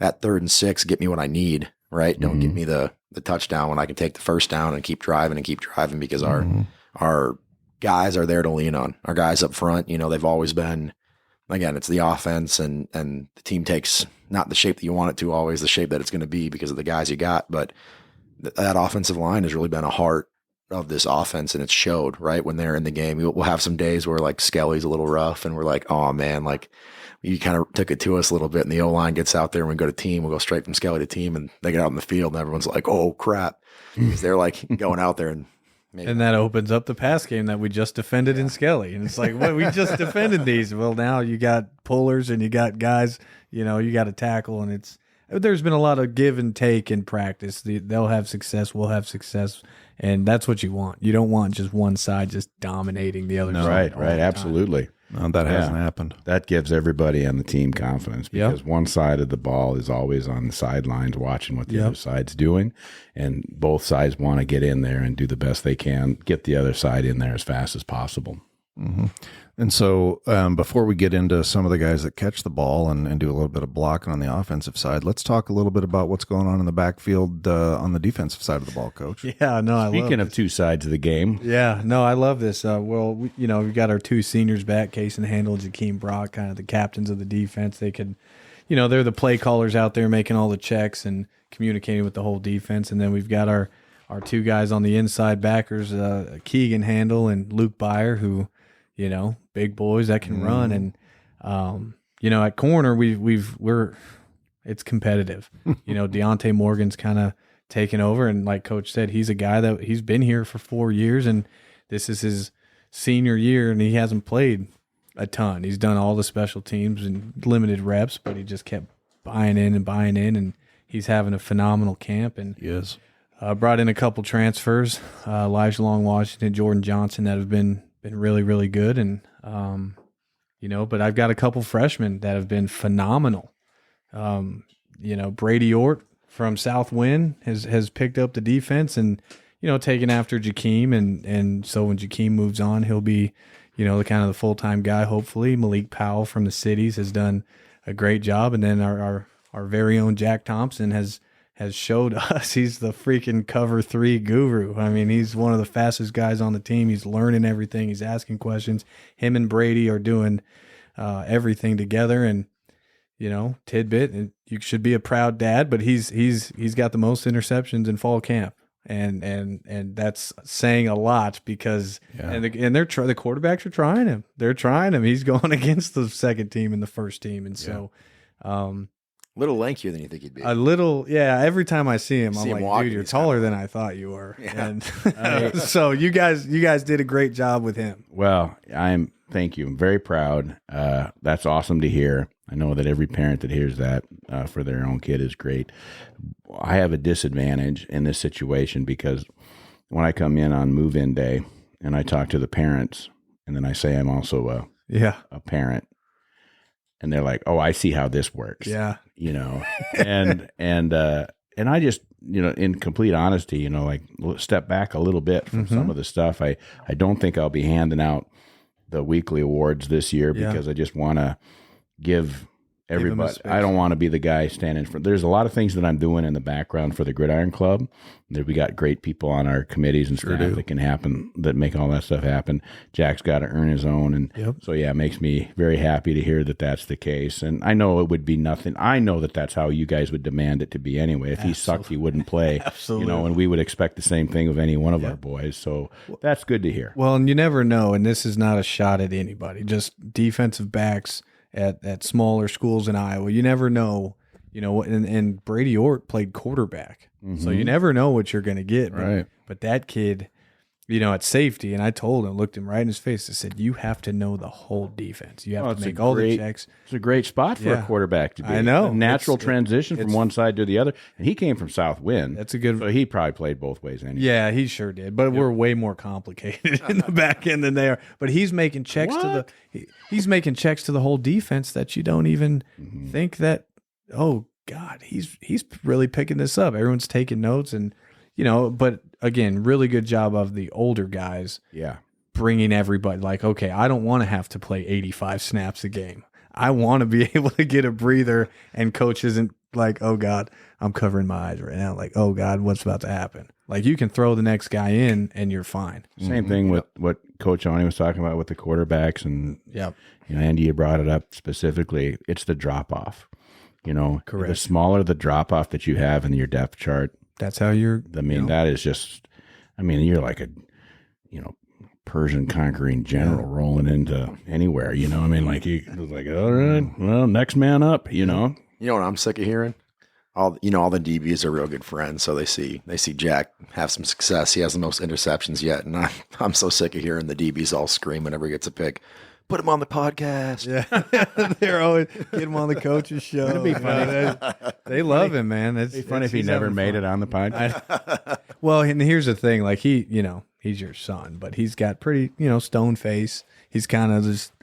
at 3rd and 6, get me what I need, right? Don't give me the touchdown when I can take the first down and keep driving because our guys are there to lean on. Our guys up front, they've always been, again, it's the offense and the team takes not the shape that you want it to, always the shape that it's going to be because of the guys you got. But that offensive line has really been a heart of this offense, and it's showed, right? When they're in the game, we'll have some days where like Skelly's a little rough and we're like, oh man, like you kind of took it to us a little bit, and the O-line gets out there and we go to team, we'll go straight from Skelly to team, and they get out in the field and everyone's like, oh crap. Because they're like going out there and that opens up the pass game that we just defended in Skelly. And it's like, well, we just defended these. Well, now you got pullers and you got guys, you got to tackle. And there's been a lot of give and take in practice. They'll have success. We'll have success. And that's what you want. You don't want just one side just dominating the other side. Right. Absolutely. No, that hasn't happened. That gives everybody on the team confidence because one side of the ball is always on the sidelines watching what the other side's doing, and both sides want to get in there and do the best they can, get the other side in there as fast as possible. Mm-hmm. And so before we get into some of the guys that catch the ball and do a little bit of blocking on the offensive side, let's talk a little bit about what's going on in the backfield on the defensive side of the ball, Coach. Yeah, no, Speaking of two sides of the game. Yeah, no, I love this. We've got our two seniors back, Case and Handel, Jakeem Brock, kind of the captains of the defense. They could, they're the play callers out there making all the checks and communicating with the whole defense. And then we've got our two guys on the inside backers, Keegan Handel and Luke Byer, who, big boys that can run. And, at corner, it's competitive. Deontay Morgan's kind of taken over. And like Coach said, he's a guy that he's been here for 4 years, and this is his senior year, and he hasn't played a ton. He's done all the special teams and limited reps, but he just kept buying in, and he's having a phenomenal camp. And he is. Brought in a couple transfers, Elijah Long Washington, Jordan Johnson, that have been really, really good. And, but I've got a couple freshmen that have been phenomenal. Brady Ort from Southwind has picked up the defense and, taken after Jakeem. And so when Jakeem moves on, he'll be, the kind of the full-time guy, hopefully. Malik Powell from the Cities has done a great job. And then our very own Jack Thompson has showed us he's the freaking cover 3 guru. I mean, he's one of the fastest guys on the team. He's learning everything. He's asking questions. Him and Brady are doing everything together. And tidbit, and you should be a proud dad, but he's got the most interceptions in fall camp. And that's saying a lot because the quarterbacks are trying him. They're trying him. He's going against the second team and the first team, and so little lankier than you think he'd be. a little, yeah. Every time I see him, I'm like, walking, dude, you're he's taller kinda than I thought you were. Yeah. And so you guys did a great job with him. Well, thank you. I'm very proud. That's awesome to hear. I know that every parent that hears that for their own kid is great. I have a disadvantage in this situation because when I come in on move-in day and I talk to the parents, and then I say I'm also a parent, and they're like, "Oh, I see how this works." Yeah, and I just, in complete honesty, like step back a little bit from some of the stuff. I don't think I'll be handing out the weekly awards this year because I just want to give everybody. I don't want to be the guy standing for. There's a lot of things that I'm doing in the background for the Gridiron Club. We got great people on our committees and stuff that make all that stuff happen. Jack's got to earn his own, and so it makes me very happy to hear that that's the case. And I know it would be nothing. I know that that's how you guys would demand it to be anyway. If he sucked, he wouldn't play. Absolutely. And we would expect the same thing of any one of our boys. So that's good to hear. Well, and you never know, and this is not a shot at anybody. Just defensive backs at smaller schools in Iowa. You never know, and Brady Ort played quarterback. So you never know what you're going to get. But that kid, at safety, and I told him, looked him right in his face, I said, you have to know the whole defense. You have to make all the checks. It's a great spot for a quarterback to be. I know. A natural transition from one side to the other. And he came from Southwind. That's a good. So he probably played both ways anyway. Yeah, he sure did. But we're way more complicated in the back end than they are. But he's making checks he's making checks to the whole defense that you don't even think that, oh God, he's really picking this up. Everyone's taking notes, and but again, really good job of the older guys. Yeah. Bringing everybody, like, okay, I don't want to have to play 85 snaps a game. I want to be able to get a breather, and coach isn't like, oh God, I'm covering my eyes right now. Like, oh God, what's about to happen? Like, you can throw the next guy in and you're fine. Same thing with what Coach Aune was talking about with the quarterbacks, and Andy, you brought it up specifically. It's the drop off. Correct. The smaller the drop off that you have in your depth chart, that's how you're. That is just. You're like a, Persian conquering general rolling into anywhere. Like he was like, all right, well, next man up. You know what I'm sick of hearing? All the DBs are real good friends, so they see Jack have some success. He has the most interceptions yet, and I'm so sick of hearing the DBs all scream whenever he gets a pick. Put him on the podcast. Yeah, they're always get him on the coach's show. It'd be funny. They love him, man. It'd be funny if he never made it on the podcast. Well, and here's the thing: like he's your son, but he's got pretty, stone face. He's kind of just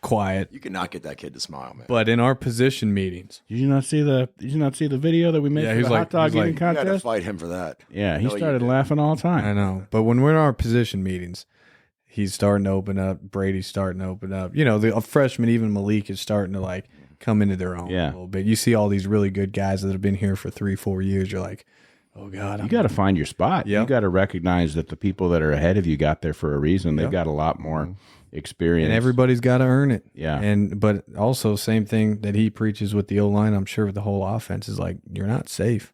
quiet. You cannot get that kid to smile, man. But in our position meetings, did you not see the video that we made for the hot dog eating contest? You got to fight him for that. Yeah, he started laughing all the time. I know, but when we're in our position meetings, he's starting to open up. Brady's starting to open up. The freshmen, even Malik, is starting to come into their own a little bit. You see all these really good guys that have been here for 3-4 years. You're like, oh God, you got to find your spot. Yep. You got to recognize that the people that are ahead of you got there for a reason. They've got a lot more experience, and everybody's got to earn it. Yeah, but also same thing that he preaches with the O-line. I'm sure with the whole offense is like, you're not safe.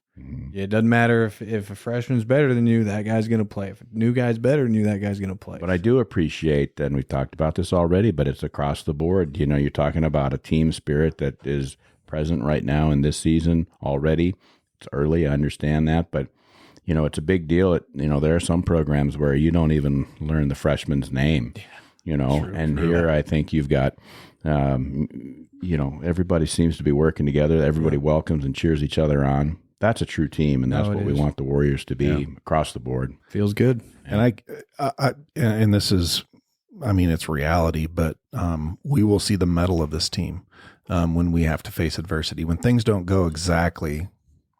It doesn't matter if a freshman's better than you, that guy's going to play. If a new guy's better than you, that guy's going to play. But I do appreciate, and we've talked about this already, but it's across the board. You're talking about a team spirit that is present right now in this season already. It's early, I understand that, but it's a big deal. There are some programs where you don't even learn the freshman's name. True. Here I think you've got everybody seems to be working together. Everybody welcomes and cheers each other on. That's a true team, and that's what we want the Warriors to be across the board. Feels good. And and this is, it's reality, but we will see the mettle of this team when we have to face adversity, when things don't go exactly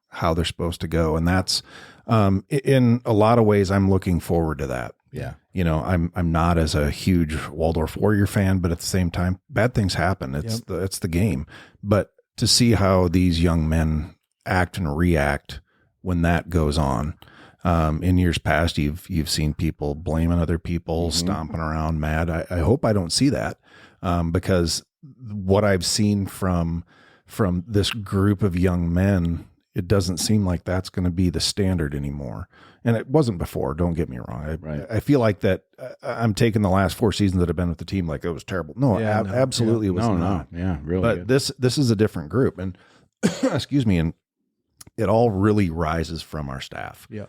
how they're supposed to go. And that's, in a lot of ways, I'm looking forward to that. Yeah. I'm not as a huge Waldorf Warrior fan, but at the same time, bad things happen. It's the game. But to see how these young men act and react when that goes on. In years past, you've seen people blaming other people, stomping around mad. I hope I don't see that. because what I've seen from this group of young men, it doesn't seem like that's going to be the standard anymore. And it wasn't before, don't get me wrong. I feel like that I'm taking the last 4 seasons that I've been with the team like it was terrible. No, absolutely it was not. Yeah, really. But this is a different group. And excuse me, and it all really rises from our staff. Yeah.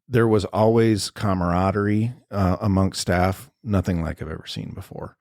There was always camaraderie amongst staff, nothing like I've ever seen before.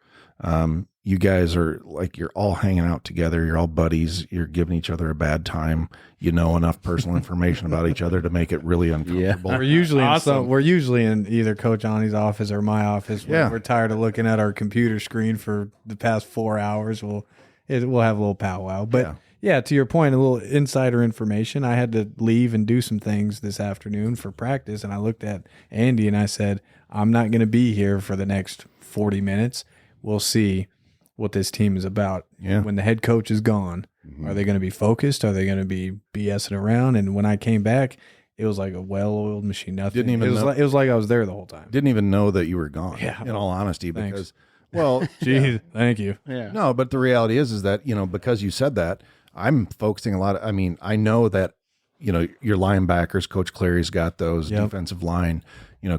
You guys are like, you're all hanging out together. You're all buddies. You're giving each other a bad time. You know enough personal information about each other to make it really uncomfortable. We're usually in either Coach Aune's office or my office. We're tired of looking at our computer screen for the past 4 hours. We'll have a little powwow. But yeah, to your point, a little insider information. I had to leave and do some things this afternoon for practice, and I looked at Andy and I said, I'm not going to be here for the next 40 minutes. We'll see what this team is about. Yeah. When the head coach is gone, are they going to be focused? Are they going to be BSing around? And when I came back, it was like a well-oiled machine. Nothing. It was like I was there the whole time. Didn't even know that you were gone. Yeah. In all honesty, Thanks. because, well, Geez, thank you. Yeah. no, but the reality is that, because you said that, I'm focusing a lot. I know that, your linebackers, Coach Clary's got those, defensive line,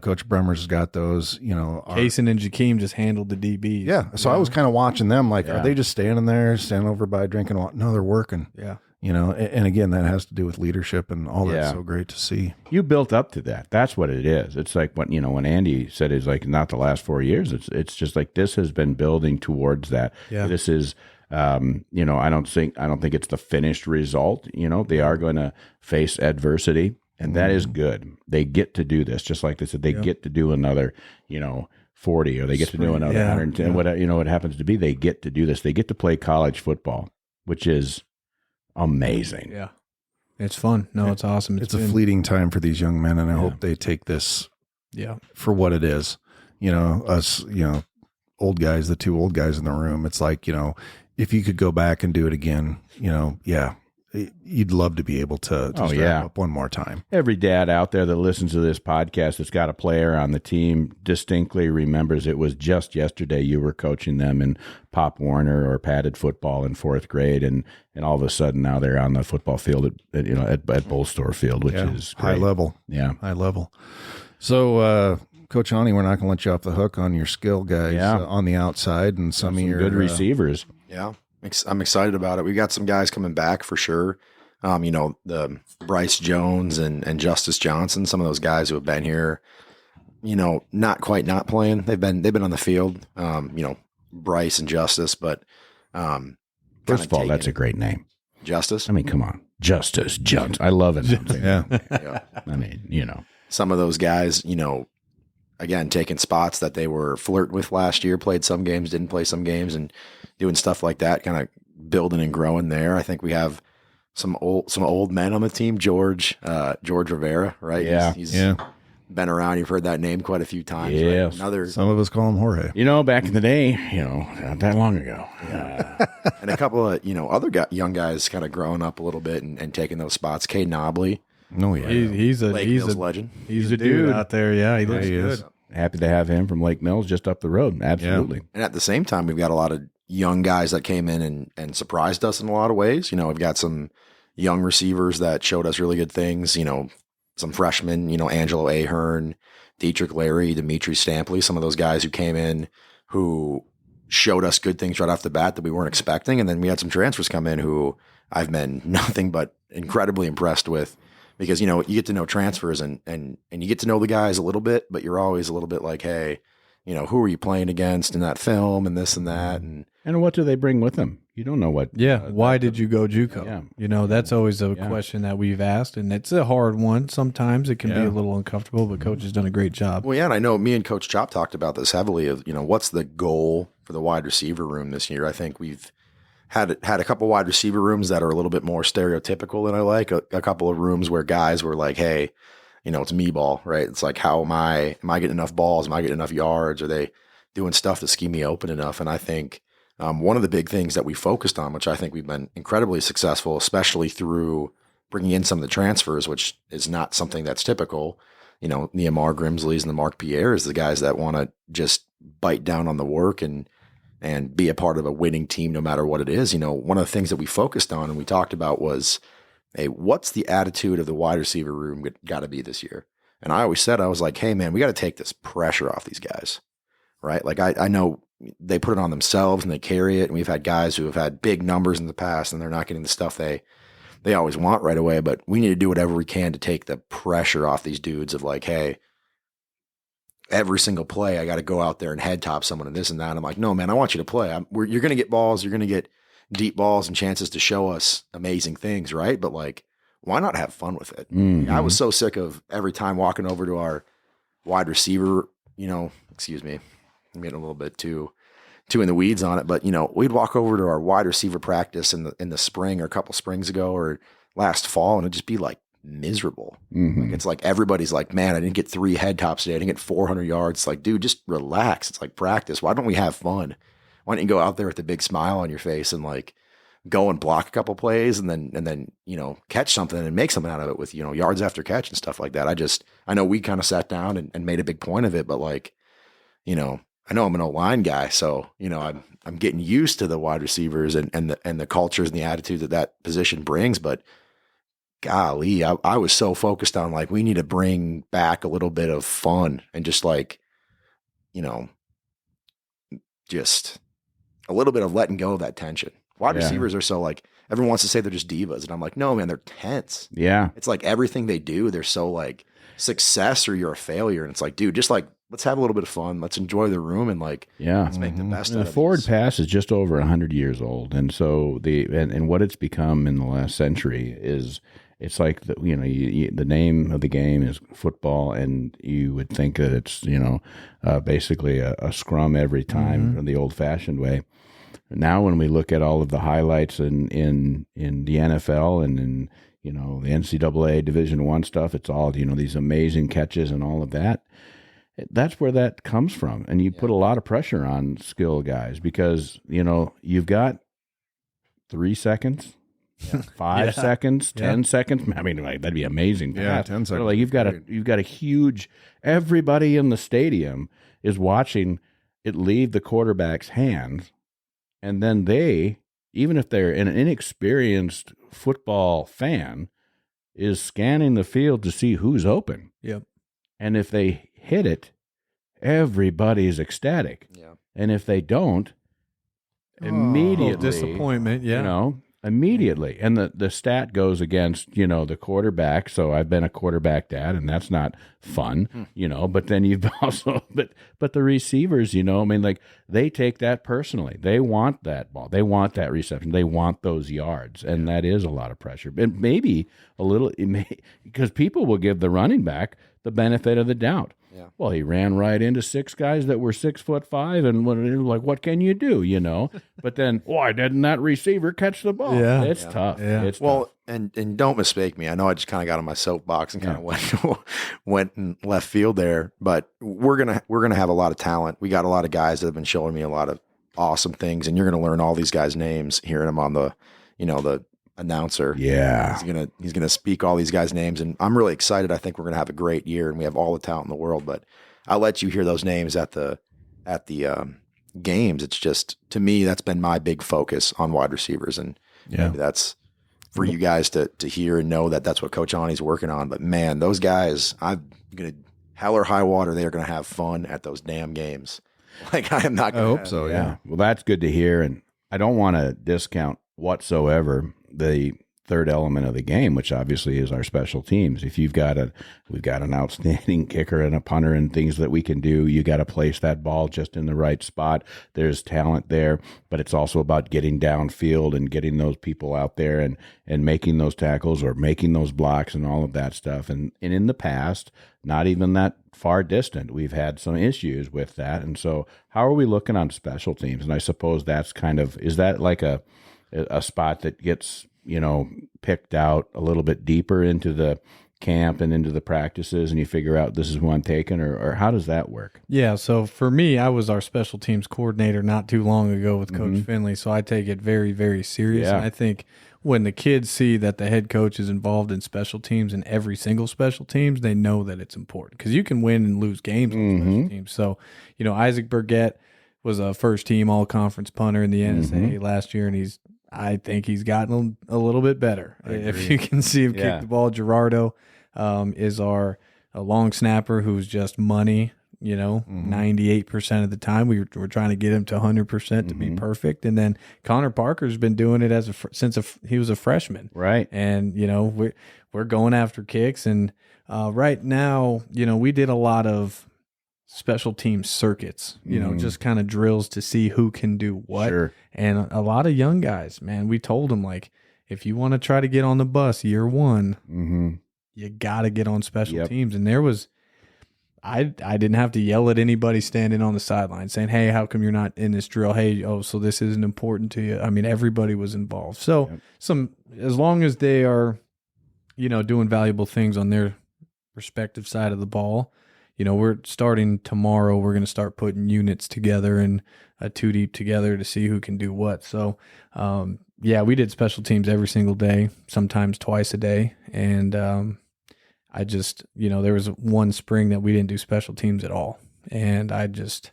Coach Bremmer's got those, Kaysen and Jakeem just handled the DBs. Yeah. So I was kind of watching them like, are they just standing over by drinking water? No, they're working. Yeah. And again, that has to do with leadership and all that's so great to see. You built up to that. That's what it is. It's like when Andy said it's like not the last 4 years. It's just like this has been building towards that. Yeah. This is I don't think it's the finished result. They are going to face adversity, and that is good. They get to do this, just like they said. They get to do another 40, or they get to do another 110. What happens to be, they get to do this. They get to play college football, which is amazing. Yeah. It's fun. No, it's awesome. It's a fleeting time for these young men, and I hope they take this for what it is. Us, old guys, the 2 old guys in the room. It's like, if you could go back and do it again, you'd love to be able to strap up one more time. Every dad out there that listens to this podcast that's got a player on the team distinctly remembers it was just yesterday you were coaching them in Pop Warner or padded football in 4th grade, and all of a sudden now they're on the football field at Bull Store Field, which is great. High level. Yeah, high level. So, Coach Aune, we're not going to let you off the hook on your skill guys on the outside and some of your good receivers. Yeah, I'm excited about it. We got some guys coming back for sure. The Bryce Jones and Justice Johnson, some of those guys who have been here, not quite not playing. They've been on the field. Bryce and Justice, but first of all, that's a great name, Justice. I mean, come on, Justice Jones. I love it. Yeah. I mean, some of those guys, again, taking spots that they were flirting with last year, played some games, didn't play some games, and doing stuff like that, kind of building and growing there. I think we have some old men on the team. George Rivera, right? Yeah. He's been around. You've heard that name quite a few times. Yeah. Right? Some of us call him Jorge. Back in the day, not that long ago. And a couple of, other young guys kind of growing up a little bit and taking those spots. Kay Nobley. Oh, yeah. He's a legend. He's a dude out there. Yeah, he looks good. Happy to have him from Lake Mills just up the road. Absolutely. Yeah. And at the same time, we've got a lot of young guys that came in and surprised us in a lot of ways. We've got some young receivers that showed us really good things. Some freshmen, Angelo Ahern, Dietrich Larry, Dimitri Stampley, some of those guys who came in who showed us good things right off the bat that we weren't expecting. And then we had some transfers come in who I've been nothing but incredibly impressed with. Because, you get to know transfers and you get to know the guys a little bit, but you're always a little bit like, hey, who are you playing against in that film and this and that. And what do they bring with them? You don't know what. Yeah. Why did you go JUCO? Yeah. That's always a question that we've asked, and it's a hard one. Sometimes it can be a little uncomfortable, but Coach has done a great job. Well, yeah, and I know me and Coach Chop talked about this heavily of, what's the goal for the wide receiver room this year? I think we've had a couple wide receiver rooms that are a little bit more stereotypical than I like. A couple of rooms where guys were like, hey, it's me ball, right? It's like, am I getting enough balls? Am I getting enough yards? Are they doing stuff to scheme me open enough? And I think one of the big things that we focused on, which I think we've been incredibly successful, especially through bringing in some of the transfers, which is not something that's typical. Nehemiah Grimsley's and the Mark Pierre is the guys that want to just bite down on the work and and be a part of a winning team no matter what it is. One of the things that we focused on and we talked about was, hey, what's the attitude of the wide receiver room got to be this year? And I always said, I was like, hey, man, we got to take this pressure off these guys, right? Like I know they put it on themselves and they carry it. And we've had guys who have had big numbers in the past and they're not getting the stuff they always want right away. But we need to do whatever we can to take the pressure off these dudes of like, hey, every single play, I got to go out there and head top someone and this and that. And I'm like, no, man, I want you to play. You're going to get balls. You're going to get deep balls and chances to show us amazing things, right? But like, why not have fun with it? Mm-hmm. I was so sick of every time walking over to our wide receiver, excuse me, I'm getting a little bit too in the weeds on it, but we'd walk over to our wide receiver practice in the spring or a couple springs ago or last fall, and it'd just be like miserable. Mm-hmm. Like, it's like everybody's like, man, I didn't get 3 head tops today. I didn't get 400 yards. It's like, dude, just relax. It's like practice. Why don't we have fun? Why don't you go out there with a big smile on your face and like go and block a couple plays and then catch something and make something out of it with yards after catch and stuff like that. I know we kind of sat down and made a big point of it, but like, I know I'm an O-line guy, so I'm getting used to the wide receivers and the cultures and the attitude that position brings. But golly, I was so focused on like, we need to bring back a little bit of fun and just like, just a little bit of letting go of that tension. Wide receivers are so like, everyone wants to say they're just divas, and I'm like, no, man, they're tense. Yeah, it's like everything they do, they're so like success or you're a failure, and it's like, dude, just like, let's have a little bit of fun. Let's enjoy the room and like, let's make the best and out the of forward these. pass is just over 100 years old, and so and what it's become in the last century is it's like the name of the game is football, and you would think that it's basically a scrum every time in the old fashioned way. Now, when we look at all of the highlights in the NFL and in the NCAA Division I stuff, it's all these amazing catches and all of that. That's where that comes from, and you put a lot of pressure on skill guys because you've got 3 seconds, 5 seconds, 10 seconds. I mean, like, that'd be amazing. Yeah, 10 seconds. Like you've got a huge. Everybody in the stadium is watching it leave the quarterback's hands. And then they, even if they're an inexperienced football fan, is scanning the field to see who's open. Yep. And if they hit it, everybody's ecstatic. Yeah. And if they don't, immediately disappointment. Yeah. Immediately. And the stat goes against, the quarterback. So I've been a quarterback dad, and that's not fun, but then you've also, but the receivers, like they take that personally. They want that ball. They want that reception. They want those yards. And that is a lot of pressure. And maybe because people will give the running back the benefit of the doubt. Yeah. Well, he ran right into 6 guys that were 6'5", and like, what can you do? But then, why didn't that receiver catch the ball? Yeah. It's tough. Yeah. It's Well, tough. and don't mistake me. I know I just kind of got on my soapbox and kind of went in left field there, but we're gonna have a lot of talent. We got a lot of guys that have been showing me a lot of awesome things, and you're gonna learn all these guys' names, hearing them on the announcer. Yeah. He's gonna speak all these guys' names, and I'm really excited. I think we're gonna have a great year, and we have all the talent in the world. But I'll let you hear those names at the games. It's just, to me, that's been my big focus on wide receivers, and maybe that's for you guys to hear and know that that's what Coach Aune's working on. But man, those guys, I'm gonna, hell or high water, they are gonna have fun at those damn games. Like, I am not gonna. I hope so. Yeah. Well, that's good to hear, and I don't want to discount whatsoever the third element of the game, which obviously is our special teams. If we've got an outstanding kicker and a punter and things that we can do, you got to place that ball just in the right spot. There's talent there, but it's also about getting downfield and getting those people out there and making those tackles or making those blocks and all of that stuff. And in the past, not even that far distant, we've had some issues with that. And so how are we looking on special teams? And I suppose that's is that like a spot that gets, picked out a little bit deeper into the camp and into the practices, and you figure out this is who I'm taking, or how does that work? Yeah, so for me, I was our special teams coordinator not too long ago with Coach Finley, so I take it very, very serious. Yeah. And I think when the kids see that the head coach is involved in special teams and every single special teams, they know that it's important, because you can win and lose games on special teams. So, Isaac Burgett, was a first team all conference punter in the NSA last year, and I think he's gotten a little bit better. If you can see him kick the ball. Gerardo is a long snapper who's just money. 98% of the time we're trying to get him to 100% to be perfect. And then Connor Parker's been doing it since he was a freshman. Right. And, we're going after kicks. And right now, we did a lot of special team circuits, just kind of drills to see who can do what. Sure. And a lot of young guys, man, we told them, like, if you want to try to get on the bus year one, you got to get on special teams. And there was, I didn't have to yell at anybody standing on the sideline saying, hey, how come you're not in this drill? Hey, so this isn't important to you. I mean, everybody was involved. So as long as they are, doing valuable things on their respective side of the ball, we're starting tomorrow. We're going to start putting units together and a 2-deep together to see who can do what. So, we did special teams every single day, sometimes twice a day. And, I just, there was one spring that we didn't do special teams at all. And I just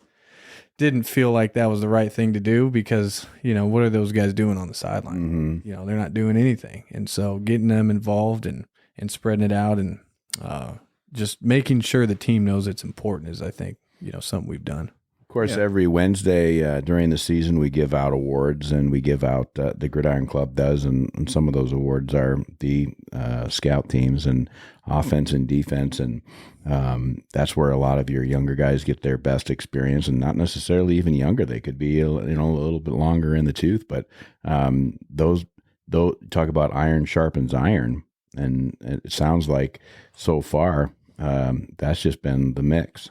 didn't feel like that was the right thing to do because, what are those guys doing on the sideline? They're not doing anything. And so getting them involved and spreading it out and just making sure the team knows it's important is, I think, something we've done. Of course, every Wednesday during the season, we give out awards, and we give out the Gridiron Club does, and some of those awards are the scout teams and offense and defense, and that's where a lot of your younger guys get their best experience, and not necessarily even younger. They could be a little bit longer in the tooth, but those talk about iron sharpens iron, and it sounds like so far that's just been the mix.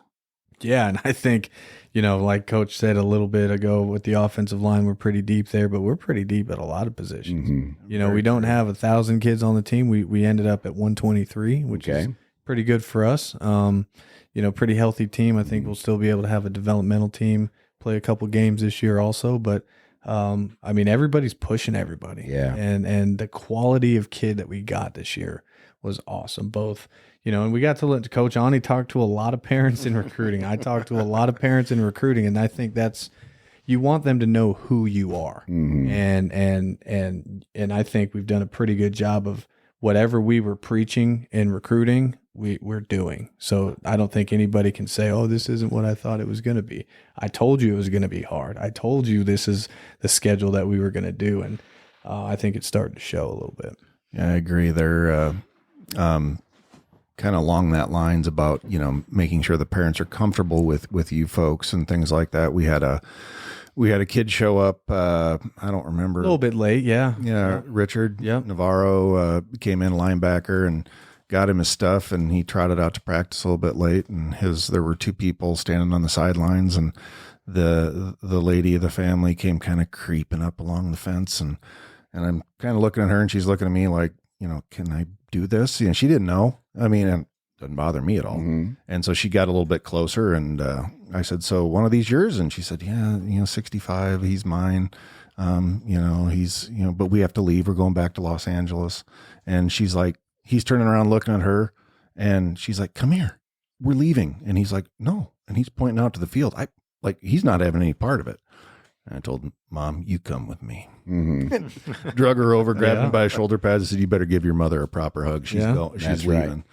Yeah, and I think, like Coach said a little bit ago with the offensive line, we're pretty deep there, but we're pretty deep at a lot of positions. We don't have 1,000 kids on the team. We ended up at 123, which is pretty good for us. Pretty healthy team. I think we'll still be able to have a developmental team, play a couple games this year also, but everybody's pushing everybody. Yeah. And the quality of kid that we got this year was awesome. Both, and we got to let Coach Aune talk to a lot of parents in recruiting. I talked to a lot of parents in recruiting, and I think you want them to know who you are. And I think we've done a pretty good job of whatever we were preaching in recruiting, we're doing. So I don't think anybody can say, oh, this isn't what I thought it was going to be. I told you it was going to be hard. I told you this is the schedule that we were going to do. And I think it's starting to show a little bit. Yeah, I agree. They're kind of along that lines about, making sure the parents are comfortable with you folks and things like that. We had a kid show up. I don't remember. A little bit late. Yeah. Yeah. Richard Navarro came in, linebacker, and got him his stuff, and he trotted out to practice a little bit late, and there were two people standing on the sidelines, and the lady of the family came kind of creeping up along the fence, and I'm kind of looking at her, and she's looking at me like, can I do this? She didn't know. It doesn't bother me at all. And so she got a little bit closer, and I said, so one of these yours? And she said, yeah, 65, he's mine. He's, but we have to leave. We're going back to Los Angeles. And she's like, he's turning around looking at her, and she's like, come here, we're leaving. And he's like, no. And he's pointing out to the field. He's not having any part of it. And I told him, Mom, you come with me. Drug her over, grabbed him by his shoulder pads, and said, you better give your mother a proper hug. She's leaving. Right.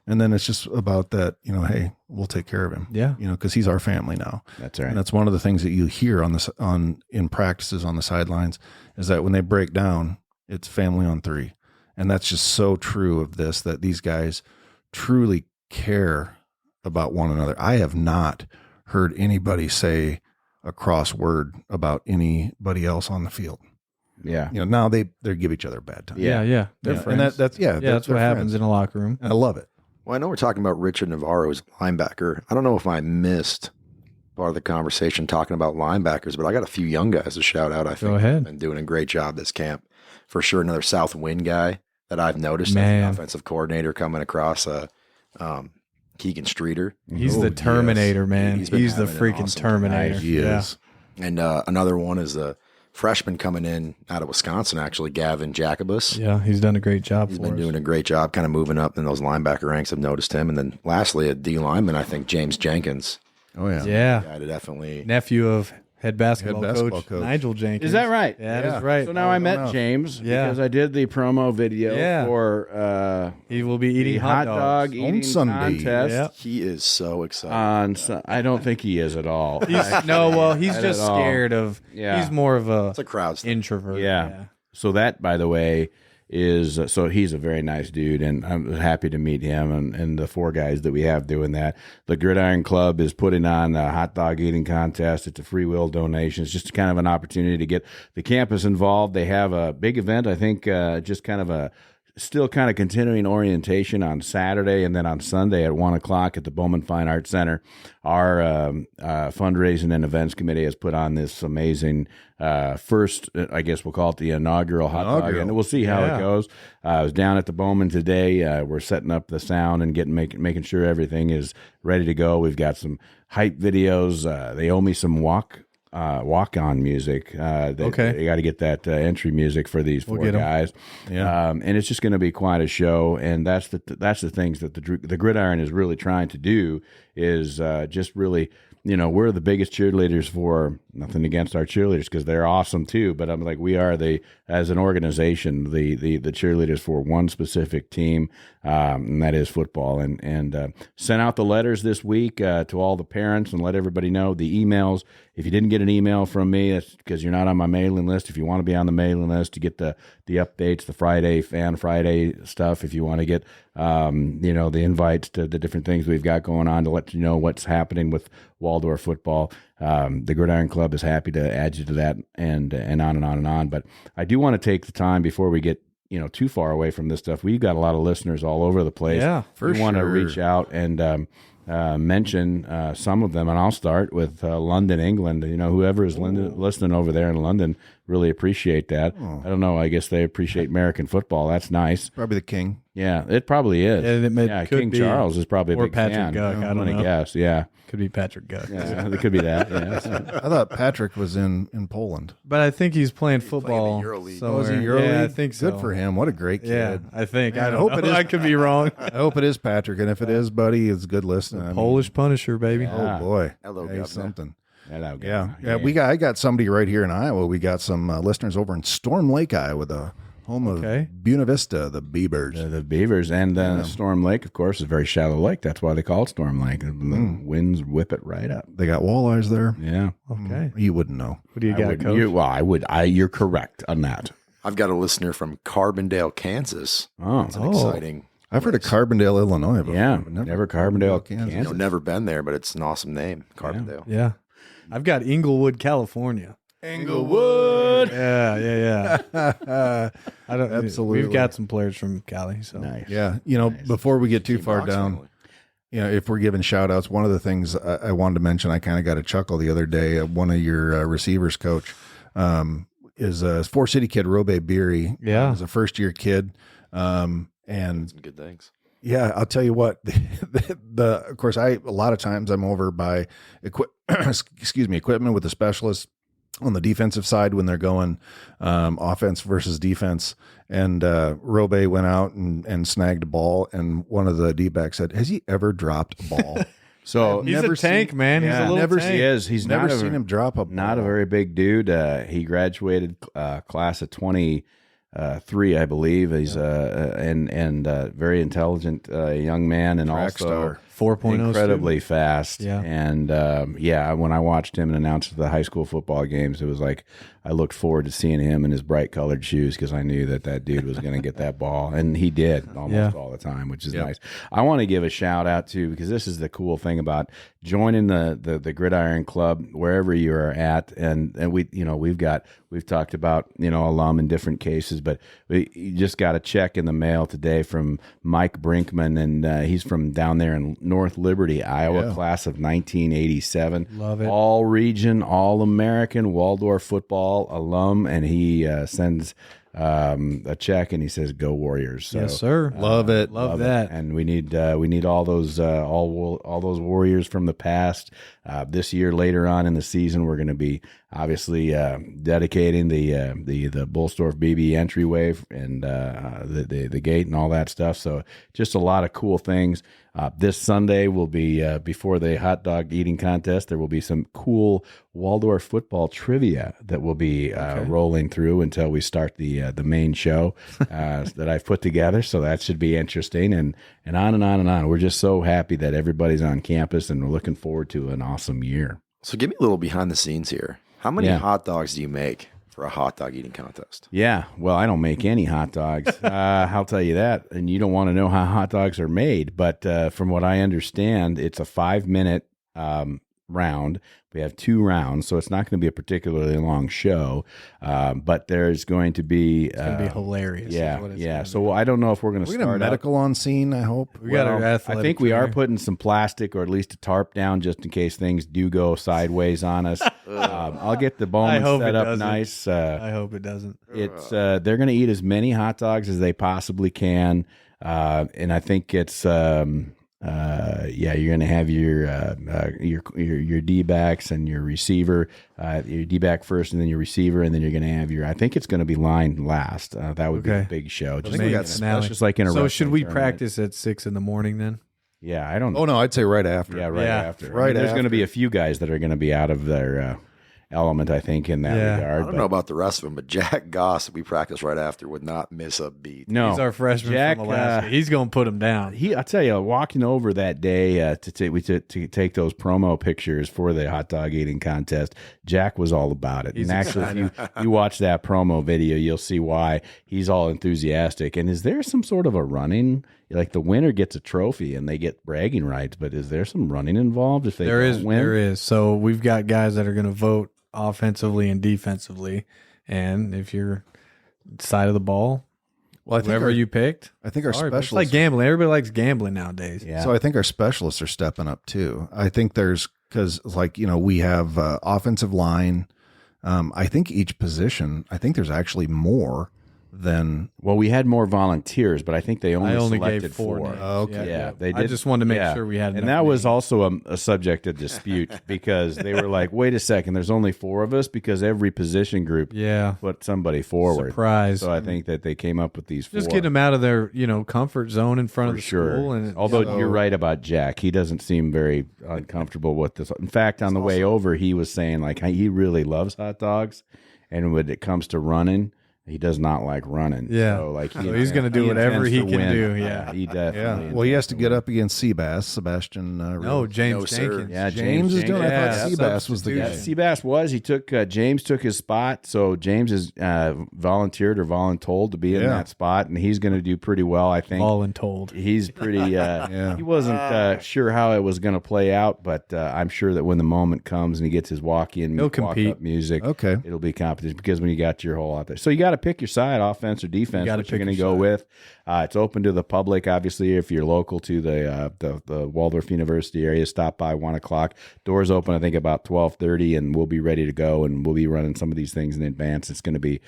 And then it's just about that, hey, we'll take care of him. Yeah. Because he's our family now. That's right. And that's one of the things that you hear in practices on the sidelines is that when they break down, it's family on three. And that's just so true of this, that these guys truly care about one another. I have not heard anybody say a cross word about anybody else on the field. Yeah. Now they give each other a bad time. Yeah. They're friends. And that's what happens in a locker room. And I love it. Well, I know we're talking about Richard Navarro's linebacker. I don't know if I missed part of the conversation talking about linebackers, but I got a few young guys to shout out. I think Go ahead. Been doing a great job this camp. For sure, another South Wind guy that I've noticed as an offensive coordinator coming across Keegan Streeter. He's the Terminator, man. He's the freaking awesome Terminator. He is. And another one is the freshman coming in out of Wisconsin, actually, Gavin Jacobus. Yeah, he's done a great job He's been doing a great job kind of moving up in those linebacker ranks. I've noticed him. And then lastly, a D lineman, I think James Jenkins. Oh, yeah. Yeah. Guy to definitely. Nephew of Head basketball coach Nigel Jenkins. Is that right? Yeah, that is right. So now I met James because I did the promo video for he will be eating the hot dog eating on Sunday. contest. Yep. He is so excited. I don't think he is at all. He's just scared of. Yeah. He's more of It's a crowd thing. introvert. Yeah. So that, by the way, is so he's a very nice dude, and I'm happy to meet him and the 4 guys that we have doing that. The Gridiron Club is putting on a hot dog eating contest. It's a free will donation. It's just kind of an opportunity to get the campus involved. They have a big event, I think, just kind of a still kind of continuing orientation on Saturday, and then on Sunday at 1:00 at the Bowman Fine Arts Center. Our fundraising and events committee has put on this amazing first, I guess we'll call it the inaugural hot dog, and we'll see how it goes. I was down at the Bowman today. We're setting up the sound and making sure everything is ready to go. We've got some hype videos. They owe me some walk-on music. They got to get that entry music for these 4 guys. Yeah. And it's just going to be quite a show. And that's the things that the Gridiron is really trying to do is just really, we're the biggest cheerleaders for, nothing against our cheerleaders because they're awesome too, but I'm like, we are as an organization, the cheerleaders for one specific team, and that is football. And sent out the letters this week to all the parents and let everybody know the emails. If you didn't get an email from me, that's because you're not on my mailing list. If you want to be on the mailing list to get the updates, the Fan Friday stuff, if you want to get the invites to the different things we've got going on to let you know what's happening with Waldorf football, the Gridiron Club is happy to add you to that, and on and on and on. But I do want to take the time before we get too far away from this stuff. We've got a lot of listeners all over the place. Yeah, we want to reach out and mention some of them, and I'll start with London, England. Whoever is listening over there in London, really appreciate that. I don't know. I guess they appreciate American football. That's nice. Probably the king. Yeah, it probably is. It could King be, Charles is probably a or big Patrick fan. Guck, I don't know. Guess. Yeah, could be Patrick Guck. Yeah, it could be that. Yeah. I thought Patrick was in Poland. But I think he's playing football. EuroLeague. somewhere. Was he EuroLeague? Yeah, I think so. Good for him. What a great kid. Yeah, I think. Man, I hope hope it is. I could be wrong. I hope it is Patrick, and if it is, buddy, it's good listening. Polish Punisher, baby. Oh boy, Hello, Hey, Governor. something. Hello, Yeah. Governor. I got somebody right here in Iowa. We got some listeners over in Storm Lake, Iowa, the home of Buena Vista, the Beavers. The Beavers and Storm Lake, of course, is a very shallow lake. That's why they call it Storm Lake. The winds whip it right up. They got walleyes there. Yeah. Okay. You wouldn't know. What do you got, Coach? You're correct on that. I've got a listener from Carbondale, Kansas. Oh, It's an exciting. I've heard of Carbondale, Illinois. Before, yeah. but Never Carbondale, Kansas. Kansas. Never been there, but it's an awesome name, Carbondale. Yeah. I've got Inglewood, California. Englewood. Yeah. I don't. Absolutely. We've got some players from Cali. So Nice. Yeah. Before we get too far Box down, family. if we're giving shout outs, one of the things I wanted to mention, I kind of got a chuckle the other day. One of your receivers, Coach, is a Four City kid, Robe Beery. Yeah. He's a first year kid. And Some good things. yeah, I'll tell you what, of course, a lot of times I'm over by equipment with the specialists on the defensive side when they're going offense versus defense. And Robe went out and snagged a ball, and one of the D-backs said, "Has he ever dropped a ball?" So he's a tank, man. He's a little never tank. he is. He's never not seen him drop a ball. Not a very big dude. He graduated class of 23, I believe. He's and very intelligent young man, and Track also star. 4.0 incredibly fast. Yeah. And when I watched him and announced the high school football games, it was like I looked forward to seeing him in his bright colored shoes because I knew that dude was going to get that ball, and he did almost all the time, which is nice. I want to give a shout out to, because this is the cool thing about joining the Gridiron Club wherever you are at, and we've talked about alum in different cases, but you just got a check in the mail today from Mike Brinkman, and he's from down there in North Liberty, Iowa, class of 1987. Love it. All region, all American Waldorf football alum, and he sends a check, and he says, "Go Warriors!" So, Yes, sir. Love it. Love that. and we need all those all those Warriors from the past. This year, later on in the season, we're going to be obviously dedicating the Bullstorf BB entryway and the gate and all that stuff. So just a lot of cool things. This Sunday will be before the hot dog eating contest. There will be some cool Waldorf football trivia that will be rolling through until we start the main show that I've put together. So that should be interesting, and on and on and on. We're just so happy that everybody's on campus, and we're looking forward to an awesome year. So give me a little behind the scenes here. How many hot dogs do you make for a hot dog eating contest? Yeah, well, I don't make any hot dogs. I'll tell you that. And you don't want to know how hot dogs are made. But from what I understand, it's a 5-minute round. We have 2 rounds, so it's not going to be a particularly long show. But there's going to be... It's going to be hilarious. Yeah. So I don't know if we're going to We're start going to medical on scene, I hope. We got our I athletic think we are trainer. putting some plastic or at least a tarp down just in case things do go sideways on us. I'll get the I Bowman hope set it up doesn't. nice. I hope it doesn't. It's they're going to eat as many hot dogs as they possibly can, and I think it's you're going to have your D-backs and your receiver, your D-back first, and then your receiver, and then you're going to have your. I think it's going to be line last. That would be a big show. I think we got it's just like in a. So should we wrestling tournament. practice at 6 in the morning then? Yeah, I don't. Oh, no, I'd say right after. Yeah, right Yeah. after. Right There's going to after. be a few guys that are going to be out of their element, I think, in that Yeah. regard. I don't know about the rest of them, but Jack Goss, we practice right after, would not miss a beat. No, He's our freshman Jack, from Alaska. He's going to put him down. I tell you, walking over that day to take those promo pictures for the hot dog eating contest, Jack was all about it. He's and actually, if you watch that promo video, you'll see why he's all enthusiastic. And is there some sort of a running? Like the winner gets a trophy and they get bragging rights, but is there some running involved if they don't win? There is. So we've got guys that are going to vote offensively and defensively, and if you're side of the ball, Well, I think whoever you picked. I think our Sorry, but it's specialists. like gambling. Everybody likes gambling nowadays. Yeah. So I think our specialists are stepping up too. I think there's because we have offensive line. I think each position. I think there's actually more than. Well, we had more volunteers, but I think they only selected gave 4 names. Okay. Yeah, they did. I just wanted to make sure we had and enough that was names. also a subject of dispute because they were like, "Wait a second, there's only 4 of us," because every position group Yeah. put somebody forward. Surprise. So I think that they came up with these 4. Just get them out of their, comfort zone in front of for the sure. school. And Although you're right about Jack, he doesn't seem very uncomfortable with this. In fact, on the way over, he was saying like he really loves hot dogs, and when it comes to running, he does not like running. Yeah. So like he's going to do whatever intends he to can win. do. Yeah. He definitely. Well, he has to get up against Sebastian. No, James No, sir. Jenkins. Yeah, James is doing. I Yeah, thought Seabass was the Yeah, guy. Seabass was. He took James took his spot, so James is volunteered or voluntold to be in that spot, and he's going to do pretty well, I think. All and told. He's pretty. He wasn't sure how it was going to play out, but I'm sure that when the moment comes and he gets his walk-in, He'll compete. walk-up music, Okay. it'll be competition because when you got your whole out there, so you got to pick your side, offense or defense. gotta What you're pick going to your go side. with. It's open to the public, obviously. If you're local to the Waldorf University area, stop by 1:00. Doors open, I think, about 12:30, and we'll be ready to go. And we'll be running some of these things in advance. It's going to be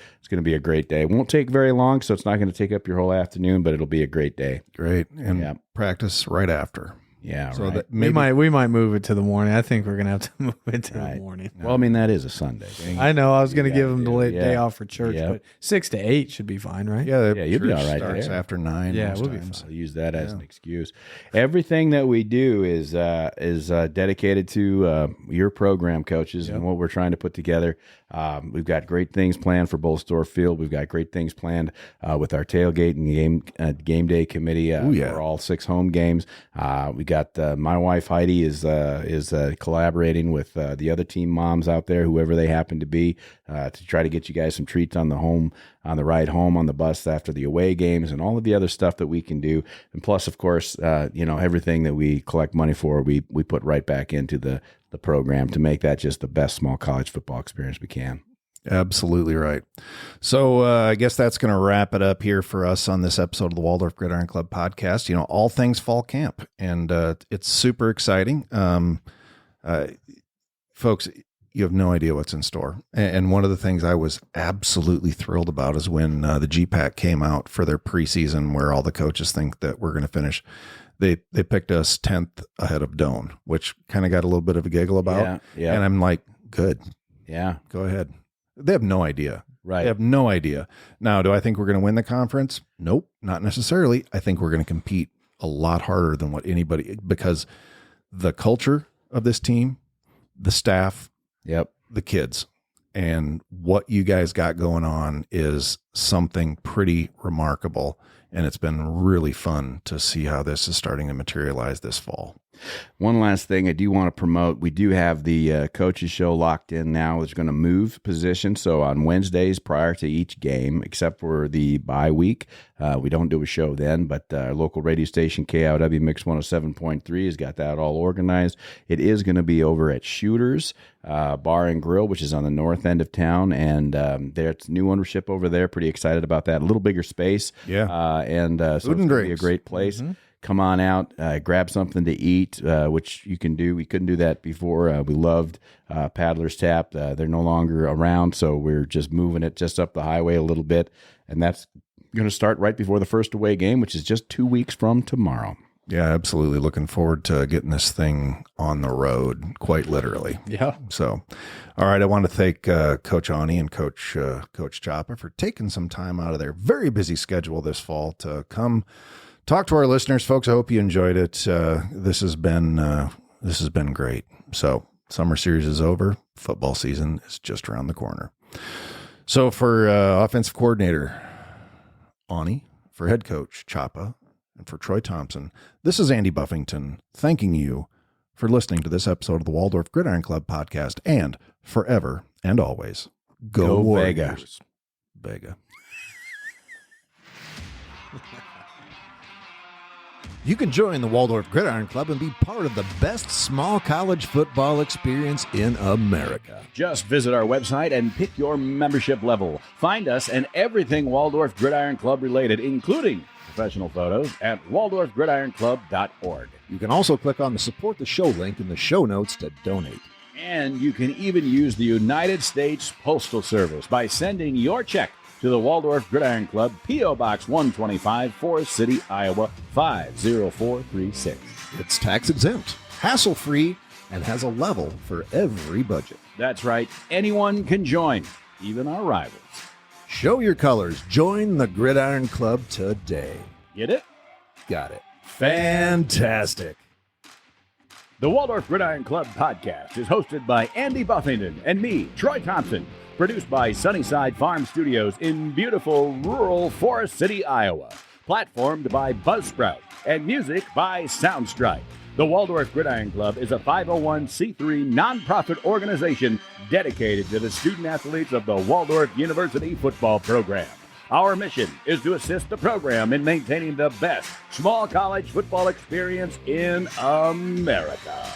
a great day. It won't take very long, so it's not going to take up your whole afternoon, but it'll be a great day. Great. And Yeah. practice right after. Yeah, So right. that We maybe might move it to the morning. I think we're gonna have to move it to Right. the morning. Well, I mean, that is a Sunday. I know. I was gonna give them the do, day yeah. off for church, Yep. but 6 to 8 should be fine, right? Yeah, you'll be church all right starts there. after 9. Yeah, most we'll be times. I'll use that as an excuse. Everything that we do is dedicated to your program, coaches, and what we're trying to put together. We've got great things planned for Bullstorf Field. We've got great things planned with our tailgate and game day committee for all 6 home games. We got my wife Heidi is collaborating with the other team moms out there, whoever they happen to be, to try to get you guys some treats on the ride home on the bus after the away games and all of the other stuff that we can do. And plus, of course, everything that we collect money for, we put right back into the program to make that just the best small college football experience we can. Absolutely right. So I guess that's going to wrap it up here for us on this episode of the Waldorf Gridiron Club podcast. All things fall camp, and it's super exciting. Folks, You have no idea what's in store. And one of the things I was absolutely thrilled about is when the GPAC came out for their preseason, where all the coaches think that we're going to finish. They picked us 10th ahead of Doane, which kind of got a little bit of a giggle about. Yeah. And I'm like, good. Yeah. Go ahead. They have no idea. Right. They have no idea. Now, do I think we're going to win the conference? Nope, not necessarily. I think we're going to compete a lot harder than what anybody, because the culture of this team, the staff, the kids, and what you guys got going on is something pretty remarkable. And it's been really fun to see how this is starting to materialize this fall. One last thing I do want to promote. We do have the coaches show locked in now. It's going to move position. So on Wednesdays prior to each game, except for the bye week, we don't do a show then, but our local radio station, KIOW Mix 107.3, has got that all organized. It is going to be over at Shooters Bar and Grill, which is on the north end of town. And there's new ownership over there. Pretty excited about that. A little bigger space. Yeah. So it's going to be a great place. Mm-hmm. Come on out, grab something to eat, which you can do. We couldn't do that before. We loved Paddler's Tap. They're no longer around, so we're just moving it just up the highway a little bit. And that's going to start right before the first away game, which is just 2 weeks from tomorrow. Yeah, absolutely. Looking forward to getting this thing on the road, quite literally. Yeah. So, all right, I want to thank Coach Aune and Coach Chapa for taking some time out of their very busy schedule this fall to come talk to our listeners, folks. I hope you enjoyed it. This has been great. So, summer series is over. Football season is just around the corner. So, for offensive coordinator Aune, for head coach Chapa, and for Troy Thompson, this is Andy Buffington thanking you for listening to this episode of the Waldorf Gridiron Club podcast. And forever and always, go Warriors. Vega. You can join the Waldorf Gridiron Club and be part of the best small college football experience in America. Just visit our website and pick your membership level. Find us and everything Waldorf Gridiron Club related, including professional photos, at waldorfgridironclub.org. You can also click on the Support the Show link in the show notes to donate. And you can even use the United States Postal Service by sending your check to the Waldorf Gridiron Club, P.O. Box 125, Forest City, Iowa, 50436. It's tax exempt, hassle-free, and has a level for every budget. That's right. Anyone can join, even our rivals. Show your colors. Join the Gridiron Club today. Get it? Got it. Fantastic. The Waldorf Gridiron Club podcast is hosted by Andy Buffington and me, Troy Thompson. Produced by Sunnyside Farm Studios in beautiful rural Forest City, Iowa. Platformed by Buzzsprout and music by Soundstripe. The Waldorf Gridiron Club is a 501c3 nonprofit organization dedicated to the student athletes of the Waldorf University football program. Our mission is to assist the program in maintaining the best small college football experience in America.